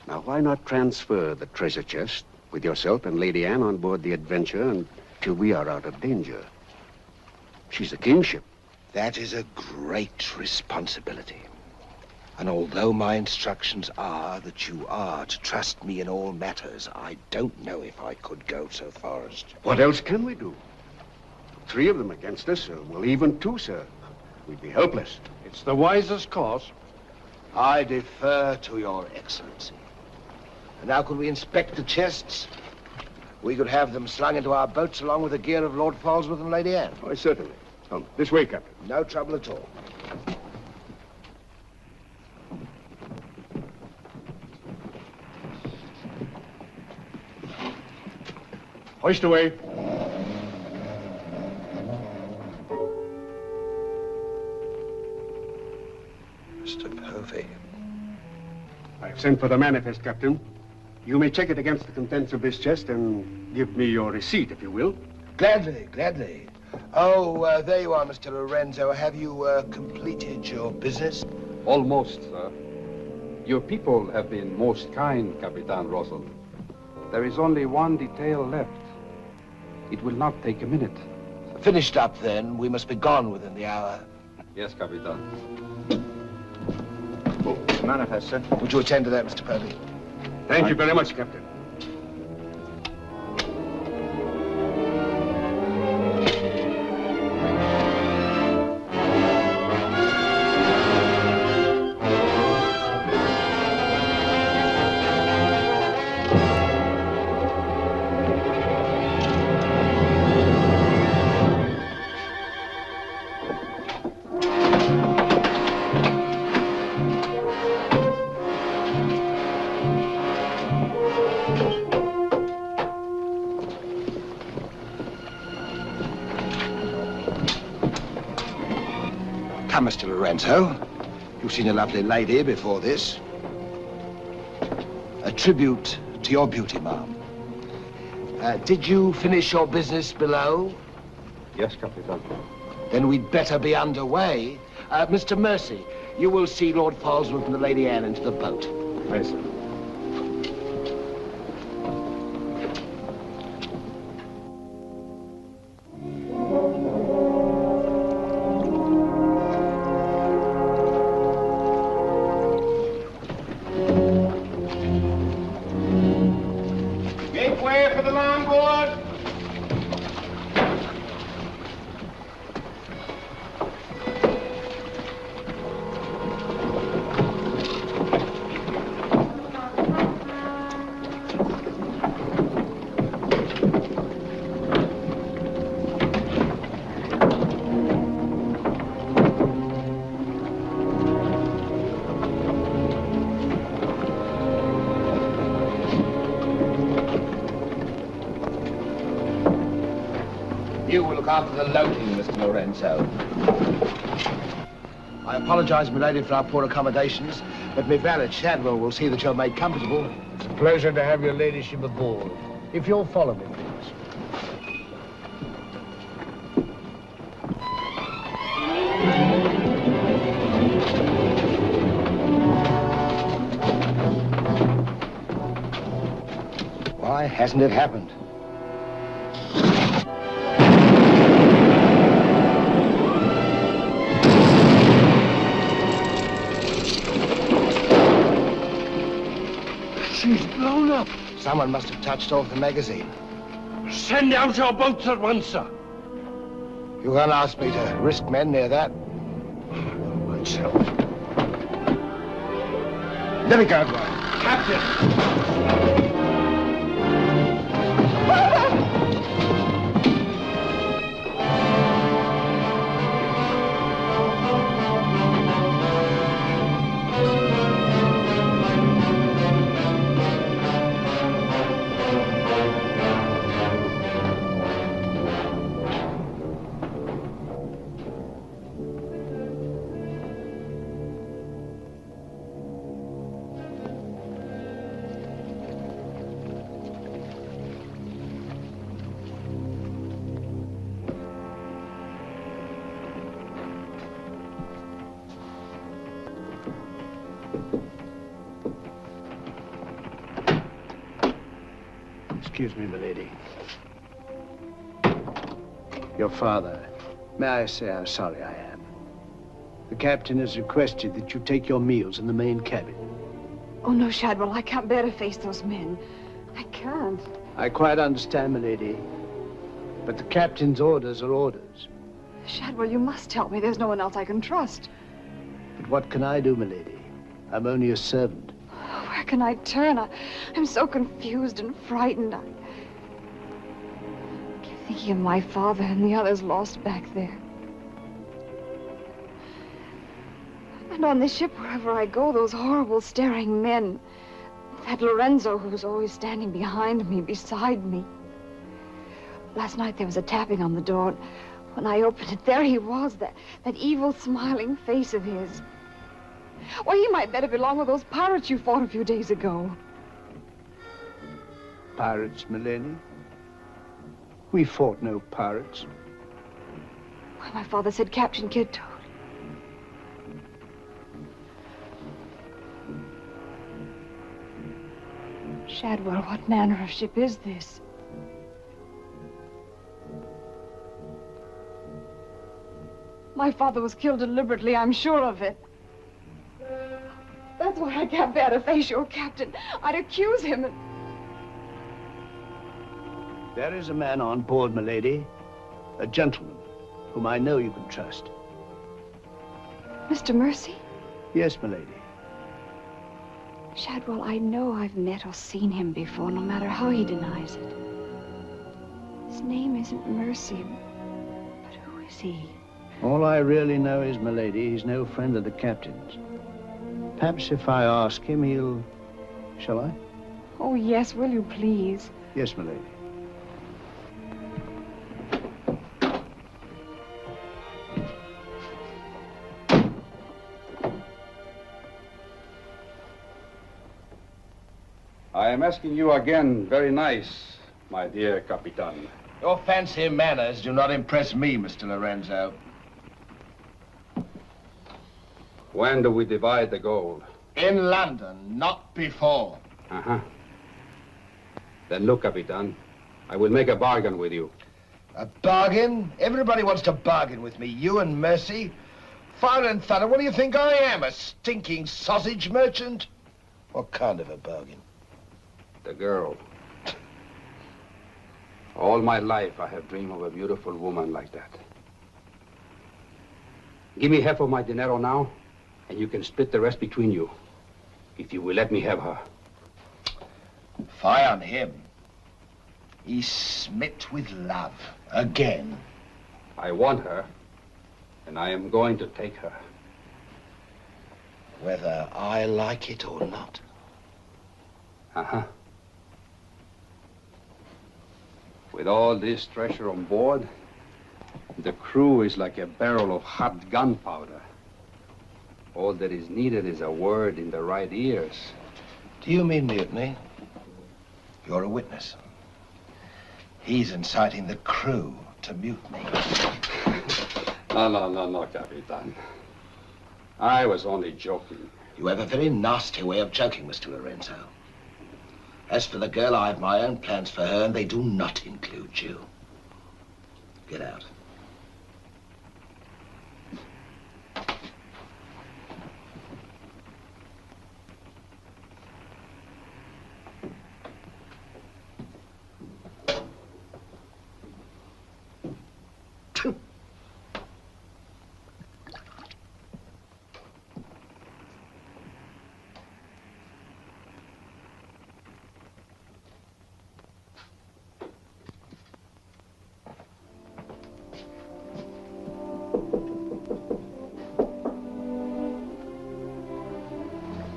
Now, why not transfer the treasure chest with yourself and Lady Anne on board the Adventure until we are out of danger? She's a kingship. That is a great responsibility. And although my instructions are that you are to trust me in all matters, I don't know if I could go so far as to... What else can we do? 3 of them against us, well, even 2, sir. We'd be helpless. It's the wisest course. I defer to your excellency. And now could we inspect the chests? We could have them slung into our boats along with the gear of Lord Falsworth and Lady Anne. Oh, certainly. This way, Captain. No trouble at all. Hoist away. Mr. Povey. I've sent for the manifest, Captain. You may check it against the contents of this chest and give me your receipt, if you will. Gladly, gladly. Oh, there you are, Mr. Lorenzo. Have you completed your business? Almost, sir. Your people have been most kind, Capitan Russell. There is only one detail left. It will not take a minute. Finished up, then. We must be gone within the hour. Yes, Capitan. Manifest, sir. Would you attend to that, Mr. Povey? Thank you very much, Captain. Come, Mr. Lorenzo. You've seen a lovely lady before this. A tribute to your beauty, ma'am. Did you finish your business below? Yes, Capitan. Then we'd better be underway. Mr. Mercy, you will see Lord Falsworth and the Lady Anne into the boat. Yes, sir. Make way for the longboard. You will look after the loading, Mr. Lorenzo. I apologize, milady, for our poor accommodations, but my valet Shadwell will see that you're made comfortable. It's a pleasure to have your ladyship aboard. If you'll follow me, please. Why hasn't it happened? She's blown up. Someone must have touched off the magazine. Send out your boats at once, sir. You can't ask me to risk men near that. Myself. Let me go, boy. Captain! Excuse me, milady. Your father. May I say how sorry I am? The captain has requested that you take your meals in the main cabin. Oh, no, Shadwell, I can't bear to face those men. I can't. I quite understand, milady. But the captain's orders are orders. Shadwell, you must help me. There's no one else I can trust. But what can I do, milady? I'm only a servant. Where can I turn? I'm so confused and frightened. I keep thinking of my father and the others lost back there. And on the ship, wherever I go, those horrible staring men. That Lorenzo who's always standing behind me, beside me. Last night there was a tapping on the door. When I opened it, there he was, that evil smiling face of his. Why, he might better belong with those pirates you fought a few days ago. Pirates, milady? We fought no pirates. Why, my father said Captain Kidd told. Shadwell, what manner of ship is this? My father was killed deliberately, I'm sure of it. That's why I can't bear to face your captain. I'd accuse him and... There is a man on board, milady. A gentleman whom I know you can trust. Mr. Mercy? Yes, milady. Shadwell, I know I've met or seen him before, no matter how he denies it. His name isn't Mercy, but who is he? All I really know is, milady, he's no friend of the captain's. Perhaps if I ask him, he'll... Shall I? Oh, yes, will you please? Yes, milady. I am asking you again, very nice, my dear Capitan. Your fancy manners do not impress me, Mr. Lorenzo. When do we divide the gold? In London, not before. Uh-huh. Then look, Capitan, I will make a bargain with you. A bargain? Everybody wants to bargain with me. You and Mercy. Fire and thunder, what do you think I am? A stinking sausage merchant? What kind of a bargain? The girl. All my life, I have dreamed of a beautiful woman like that. Give me half of my dinero now, and you can split the rest between you, if you will let me have her. Fie on him. He's smit with love. Again. I want her, and I am going to take her. Whether I like it or not. Uh-huh. With all this treasure on board, the crew is like a barrel of hot gunpowder. All that is needed is a word in the right ears. Do you mean mutiny? You're a witness. He's inciting the crew to mutiny. No, Capitan. I was only joking. You have a very nasty way of joking, Mr. Lorenzo. As for the girl, I have my own plans for her, and they do not include you. Get out.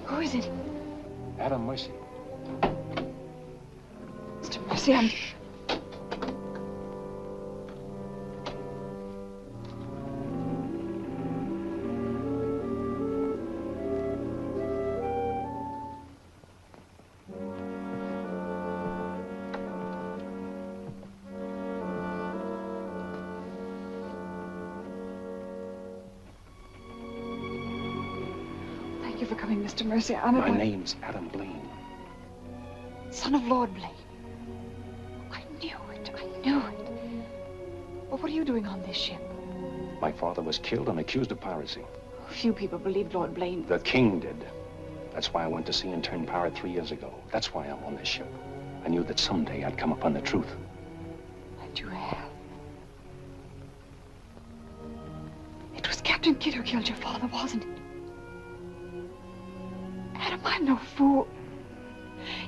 Who is it? Adam Mercy. Mr. Mercy, I'm... Thank you for coming, Mr. Mercy. My name's Adam Blaine. Son of Lord Blaine. I knew it. But what are you doing on this ship? My father was killed and accused of piracy. Few people believed Lord Blaine. The king did. That's why I went to sea and turned pirate 3 years ago. That's why I'm on this ship. I knew that someday I'd come upon the truth. And you have. It was Captain Kidd who killed your father, wasn't it? Adam, I'm no fool.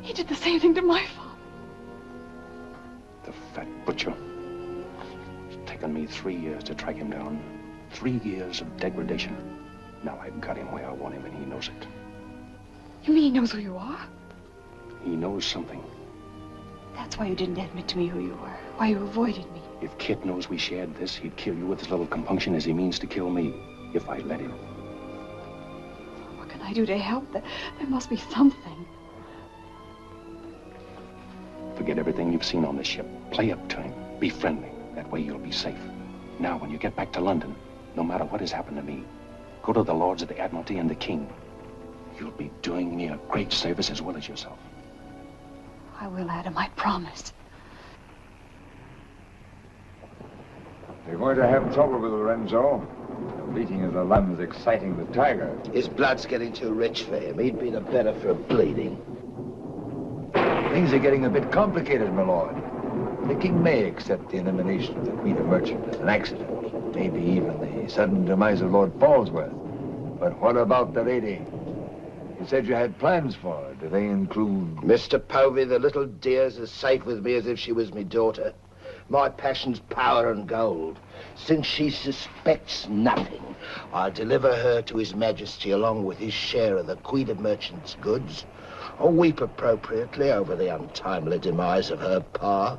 He did the same thing to my father. The fat butcher. It's taken me 3 years to track him down. 3 years of degradation. Now I've got him where I want him, and he knows it. You mean he knows who you are? He knows something. That's why you didn't admit to me who you were. Why you avoided me. If Kit knows we shared this, he'd kill you with as little compunction as he means to kill me, if I let him. What can I do to help? There must be something. Forget everything you've seen on this ship. Play up to him. Be friendly. That way you'll be safe. Now, when you get back to London, no matter what has happened to me, go to the Lords of the Admiralty and the King. You'll be doing me a great service as well as yourself. I will, Adam, I promise. You're going to have trouble with Lorenzo. The bleating of the lamb's exciting the tiger. His blood's getting too rich for him. He'd be the better for bleeding. Things are getting a bit complicated, my lord. The king may accept the elimination of the Queen of Merchant as an accident. Maybe even the sudden demise of Lord Falsworth. But what about the lady? You said you had plans for her. Do they include... Mr. Povey, the little dear's as safe with me as if she was me daughter. My passion's power and gold. Since she suspects nothing, I'll deliver her to His Majesty along with his share of the Queen of Merchant's goods. I'll weep appropriately over the untimely demise of her pa,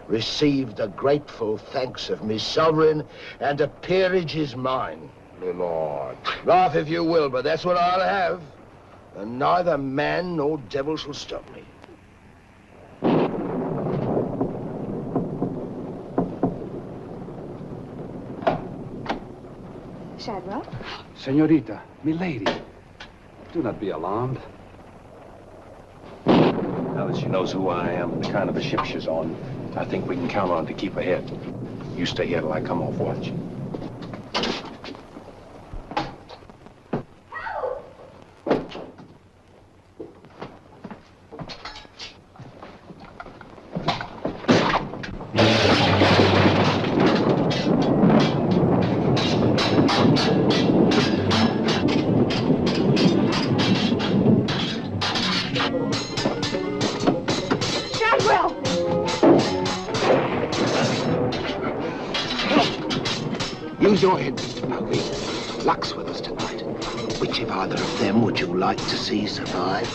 receive the grateful thanks of me sovereign, and a peerage is mine. My lord. Laugh if you will, but that's what I'll have. And neither man nor devil shall stop me. Shadwell? Senorita, milady, do not be alarmed. Now that she knows who I am and the kind of a ship she's on, I think we can count on to keep ahead. You stay here till I come off watch. Use your head, Mr. Mowgli. Luck's with us tonight. Which of either of them would you like to see survive?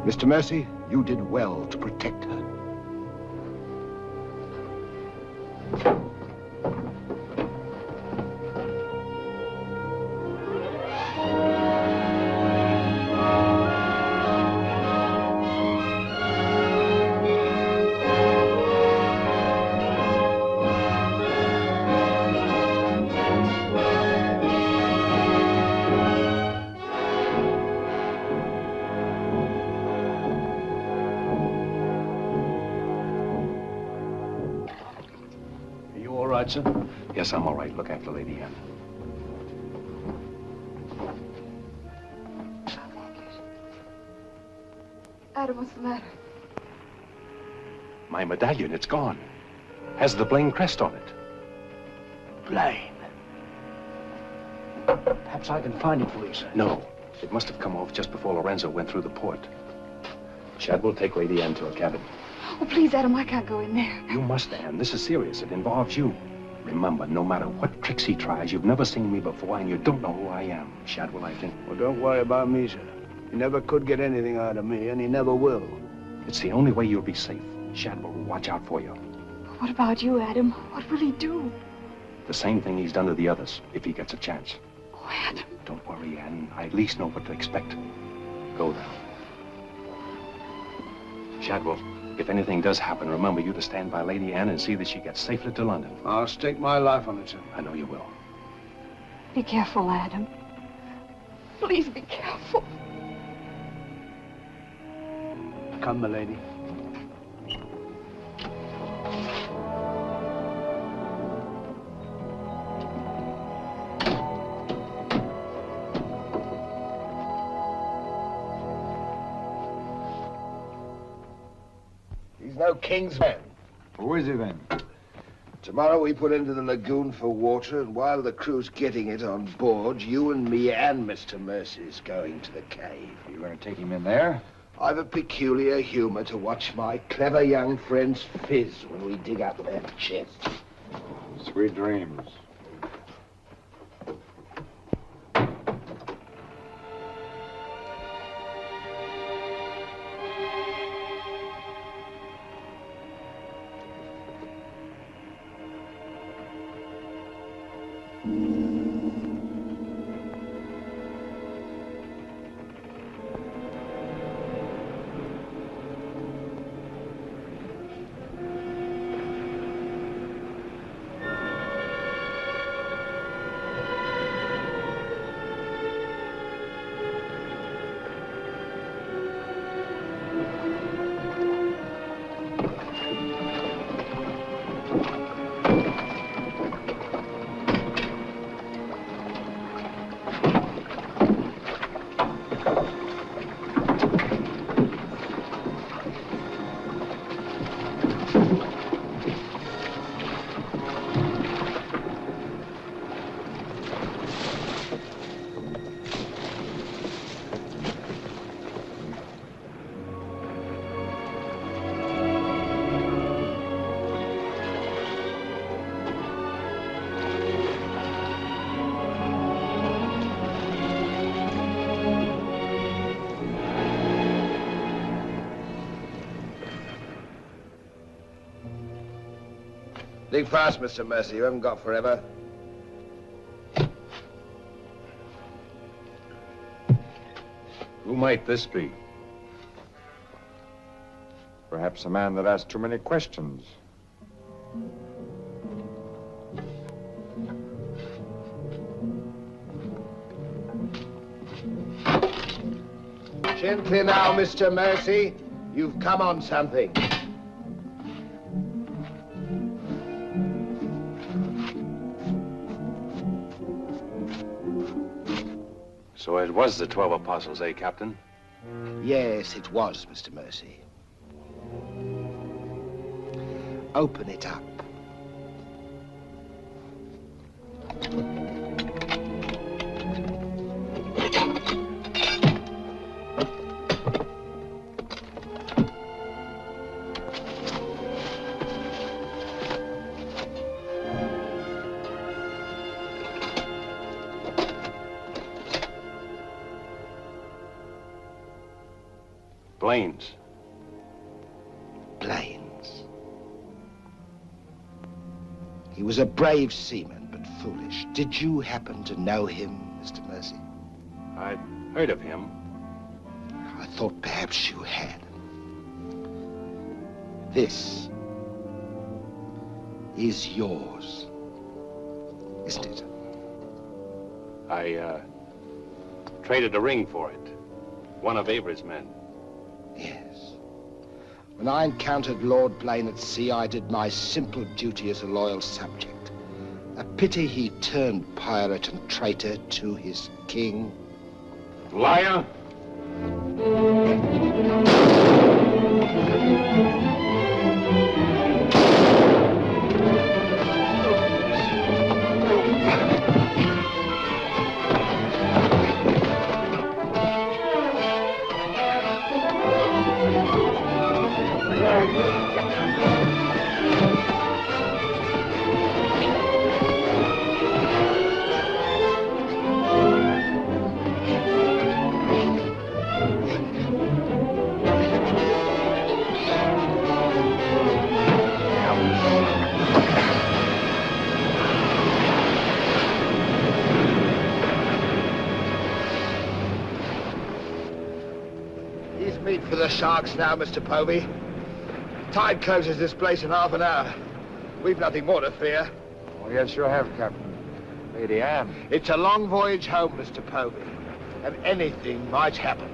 Mr. Mercy, you did well to protect her. Sir? Yes, I'm all right. Look after Lady Anne. Adam, what's the matter? My medallion, it's gone. Has the Blaine crest on it. Blaine. Perhaps I can find it for you, sir. No. It must have come off just before Lorenzo went through the port. Shad will take Lady Anne to her cabin. Oh, please, Adam, I can't go in there. You must, Anne. This is serious. It involves you. Remember, no matter what tricks he tries, you've never seen me before and you don't know who I am. Shadwell, I think. Well, don't worry about me, sir. He never could get anything out of me, and he never will. It's the only way you'll be safe. Shadwell will watch out for you. What about you, Adam? What will he do? The same thing he's done to the others, if he gets a chance. Oh, Adam. Don't worry, Anne. I at least know what to expect. Go now. Shadwell, if anything does happen, remember you to stand by Lady Anne and see that she gets safely to London. I'll stake my life on it, sir. I know you will. Be careful, Adam. Please be careful. Come, milady. He's no king's man. Who is he then? Tomorrow we put into the lagoon for water, and while the crew's getting it on board, you and me and Mr. Mercy's going to the cave. You're going to take him in there? I've a peculiar humor to watch my clever young friends fizz when we dig up their chests. Sweet dreams. Think fast, Mr. Mercy. You haven't got forever. Who might this be? Perhaps a man that asked too many questions. Gently now, Mr. Mercy. You've come on something. So it was the 12 apostles, eh, Captain? Yes, it was, Mr. Mercy. Open it up. Blaines. Blaines. He was a brave seaman, but foolish. Did you happen to know him, Mr. Mercy? I'd heard of him. I thought perhaps you had. This is yours, isn't it? I traded a ring for it. One of Avery's men. Yes. When I encountered Lord Blaine at sea, I did my simple duty as a loyal subject. A pity he turned pirate and traitor to his king. Liar! He's meat for the sharks now, Mr. Povey. Tide closes this place in half an hour. We've nothing more to fear. Oh, yes, you have, Captain. Lady Anne. It's a long voyage home, Mr. Povey, and anything might happen.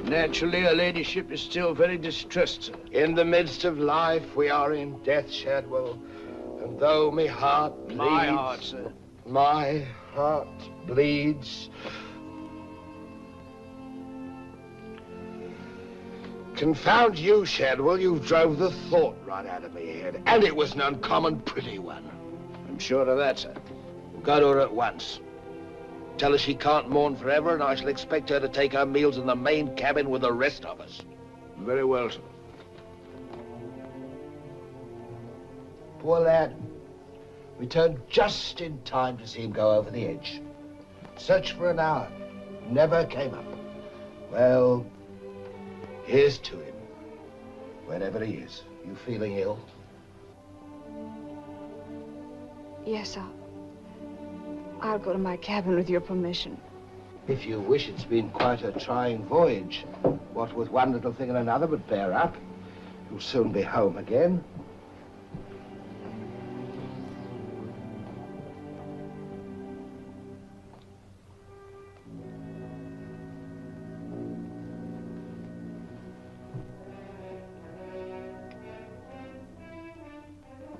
Naturally, her ladyship is still very distressed, sir. In the midst of life, we are in death, Shadwell. And though my heart bleeds... My heart, sir. My heart bleeds... Confound you, Shadwell. You drove the thought right out of my head. And it was an uncommon pretty one. I'm sure of that, sir. Go to her at once. Tell her she can't mourn forever, and I shall expect her to take her meals in the main cabin with the rest of us. Very well, sir. Poor lad. Returned just in time to see him go over the edge. Searched for an hour. Never came up. Well, here's to him. Wherever he is. You feeling ill? Yes, I'll go to my cabin with your permission. If you wish, it's been quite a trying voyage. What with one little thing and another, but bear up. You'll soon be home again.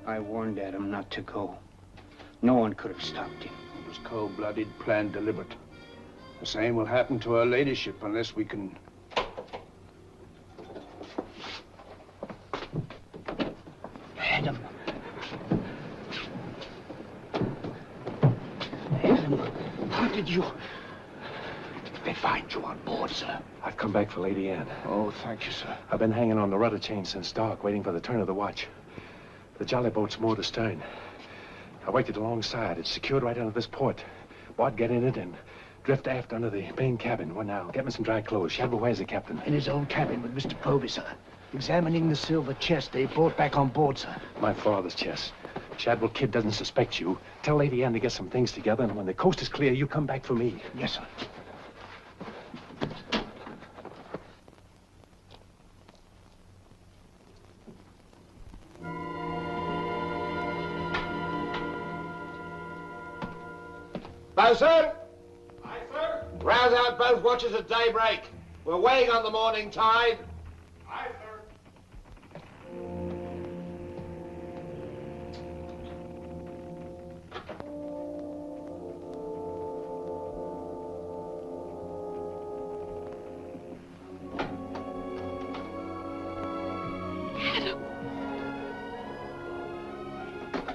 I warned Adam not to go. No one could have stopped him. It was cold-blooded, planned, deliberate. The same will happen to her ladyship unless we can... Adam. Adam, how did you... They find you on board, sir. I've come back for Lady Anne. Oh, thank you, sir. I've been hanging on the rudder chain since dark, waiting for the turn of the watch. The jolly boat's moored astern. I worked it alongside. It's secured right under this port. Bart, get in it and drift aft under the main cabin. Well, now, get me some dry clothes. Shadwell, where's the captain? In his own cabin with Mr. Proby, sir. Examining the silver chest they brought back on board, sir. My father's chest. Shadwell Kid doesn't suspect you. Tell Lady Anne to get some things together, and when the coast is clear, you come back for me. Yes, sir. Bosun! Aye, sir? Rouse out both watches at daybreak. We're weighing on the morning tide. Aye, sir.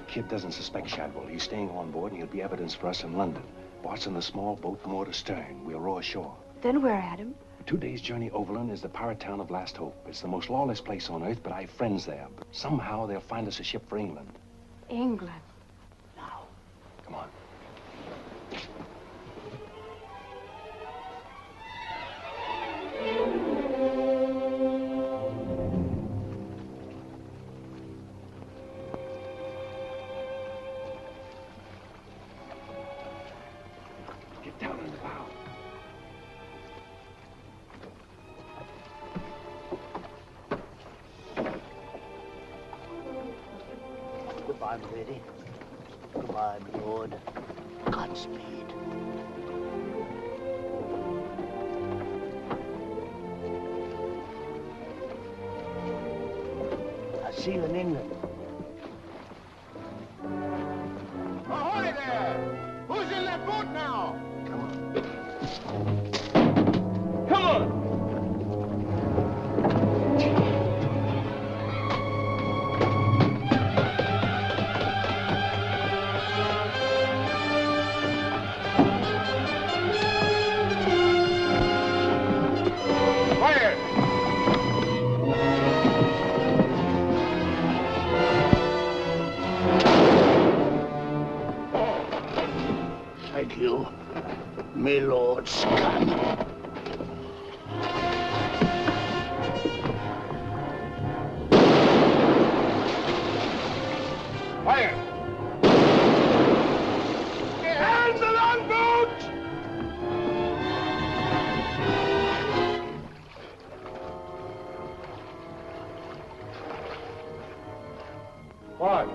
Kid doesn't suspect Shadwell. He's staying on board, and he'll be evidence for us in London. Bart's in the small boat moored astern. We'll row ashore. Then where, Adam? 2 days' journey overland is the pirate town of Last Hope. It's the most lawless place on earth, but I've friends there. But somehow they'll find us a ship for England. England. Come on. Get down in the bow. Goodbye, my lady. Goodbye, my lord. Godspeed. I'll see you in England. Ahoy there! Who's in that boat now? Come on! Thank you, my lord Scott. Fire! Hands the longboat! Bart.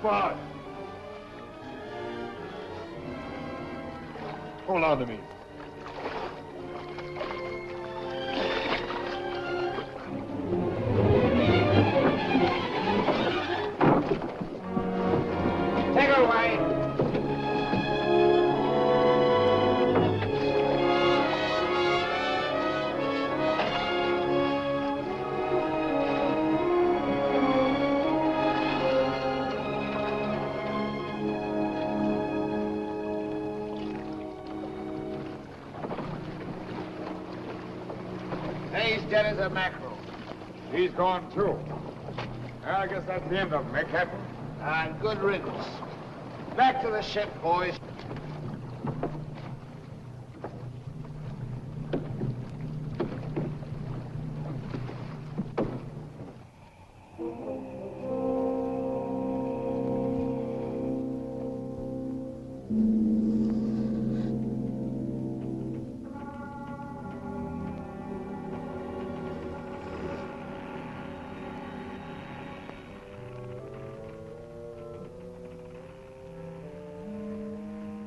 Bart. Hold on to me. Take her away! He's dead as a mackerel. He's gone too. I guess that's the end of him, eh, Captain? And good riddance. Back to the ship, boys.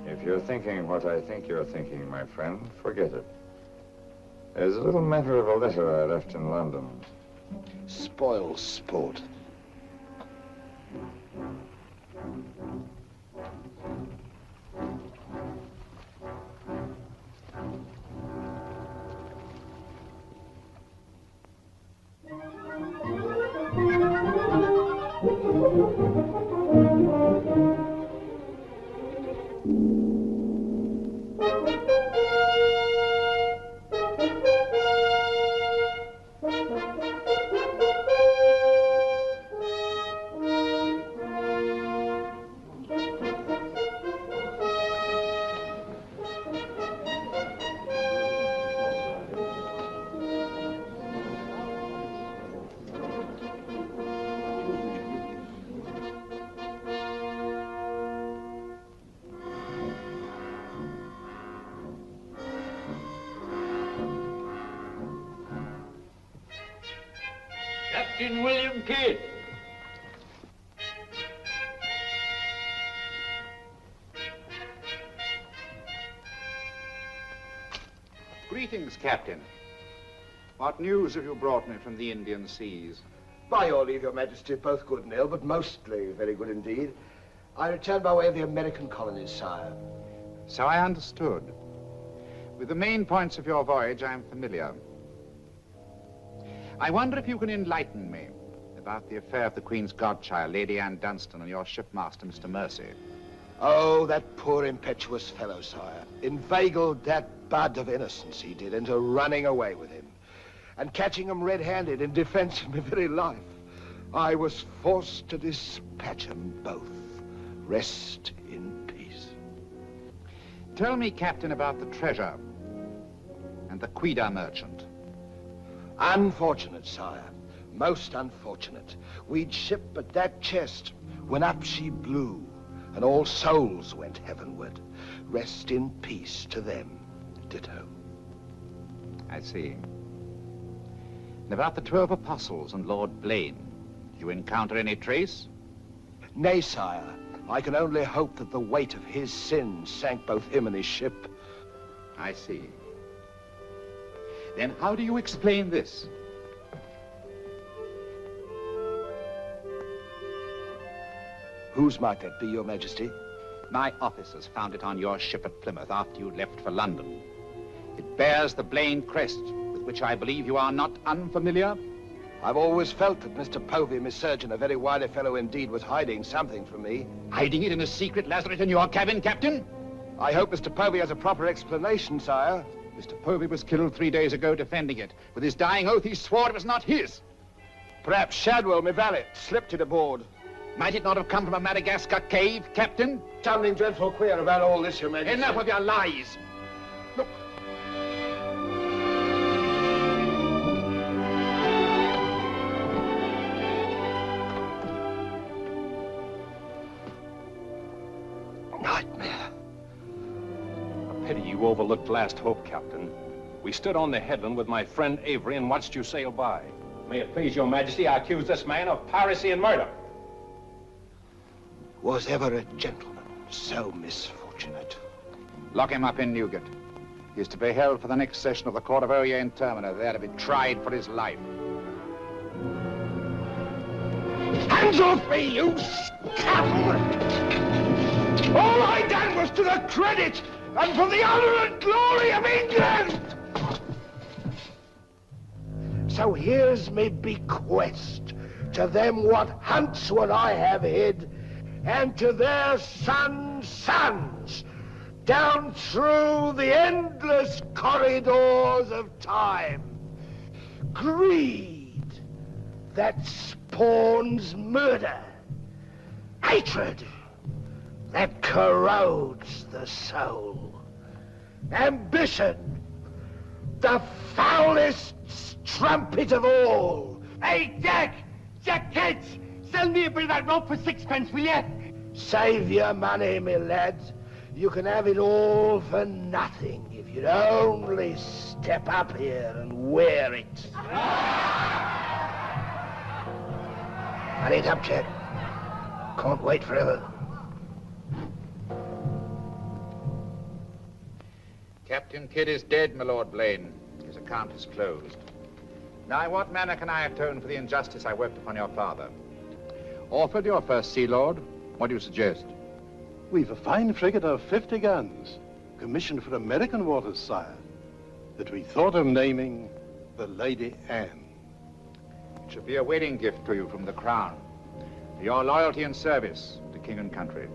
If you're thinking what I think you're thinking, my friend, forget it. There's a little matter of a letter I left in London. Spoil sport. Captain William Kidd. Greetings, Captain. What news have you brought me from the Indian seas? By your leave, Your Majesty, both good and ill, but mostly very good indeed. I returned by way of the American colonies, sire. So I understood. With the main points of your voyage, I am familiar. I wonder if you can enlighten me about the affair of the Queen's godchild, Lady Anne Dunstan, and your shipmaster, Mr. Mercy. Oh, that poor impetuous fellow, sire. Inveigled that bud of innocence he did into running away with him. And catching him red-handed in defense of my very life, I was forced to dispatch them both. Rest in peace. Tell me, Captain, about the treasure and the Quida merchant. Unfortunate, sire. Most unfortunate. We'd ship but that chest when up she blew, and all souls went heavenward. Rest in peace to them. Ditto. I see. And about the 12 apostles and Lord Blaine, did you encounter any trace? Nay, sire. I can only hope that the weight of his sins sank both him and his ship. I see. Then how do you explain this? Whose might that be, Your Majesty? My officers found it on your ship at Plymouth after you left for London. It bears the Blaine crest, with which I believe you are not unfamiliar. I've always felt that Mr. Povey, my surgeon, a very wily fellow indeed, was hiding something from me. Hiding it in a secret lazaret in your cabin, Captain? I hope Mr. Povey has a proper explanation, sire. Mr. Povey was killed 3 days ago defending it. With his dying oath, he swore it was not his. Perhaps Shadwell, my valet, slipped it aboard. Might it not have come from a Madagascar cave, Captain? Something dreadful queer about all this, Your Majesty. Enough of your lies. Look. Nightmare. A pity you overlooked last hope, Captain. We stood on the headland with my friend Avery and watched you sail by. May it please Your Majesty, I accuse this man of piracy and murder. Was ever a gentleman so misfortunate? Lock him up in Newgate. He is to be held for the next session of the Court of Oyer in Termina, there to be tried for his life. Hands off me, you scuttle! All I done was to the credit and for the honor and glory of England! So here's me bequest to them what hunts what I have hid, and to their sons, down through the endless corridors of time. Greed that spawns murder. Hatred that corrodes the soul. Ambition, the foulest strumpet of all. Hey, Jack! Jack Ketch! Sell me a bit of that rope for 6 will you? Save your money, me lad. You can have it all for nothing if you'd only step up here and wear it. Hurry it up, Jack. Can't wait forever. Captain Kidd is dead, my Lord Blaine. His account is closed. Now, in what manner can I atone for the injustice I worked upon your father? Orford, your first Sea Lord, what do you suggest? We've a fine frigate of 50 guns, commissioned for American waters, sire, that we thought of naming the Lady Anne. It should be a wedding gift to you from the Crown, for your loyalty and service to king and country.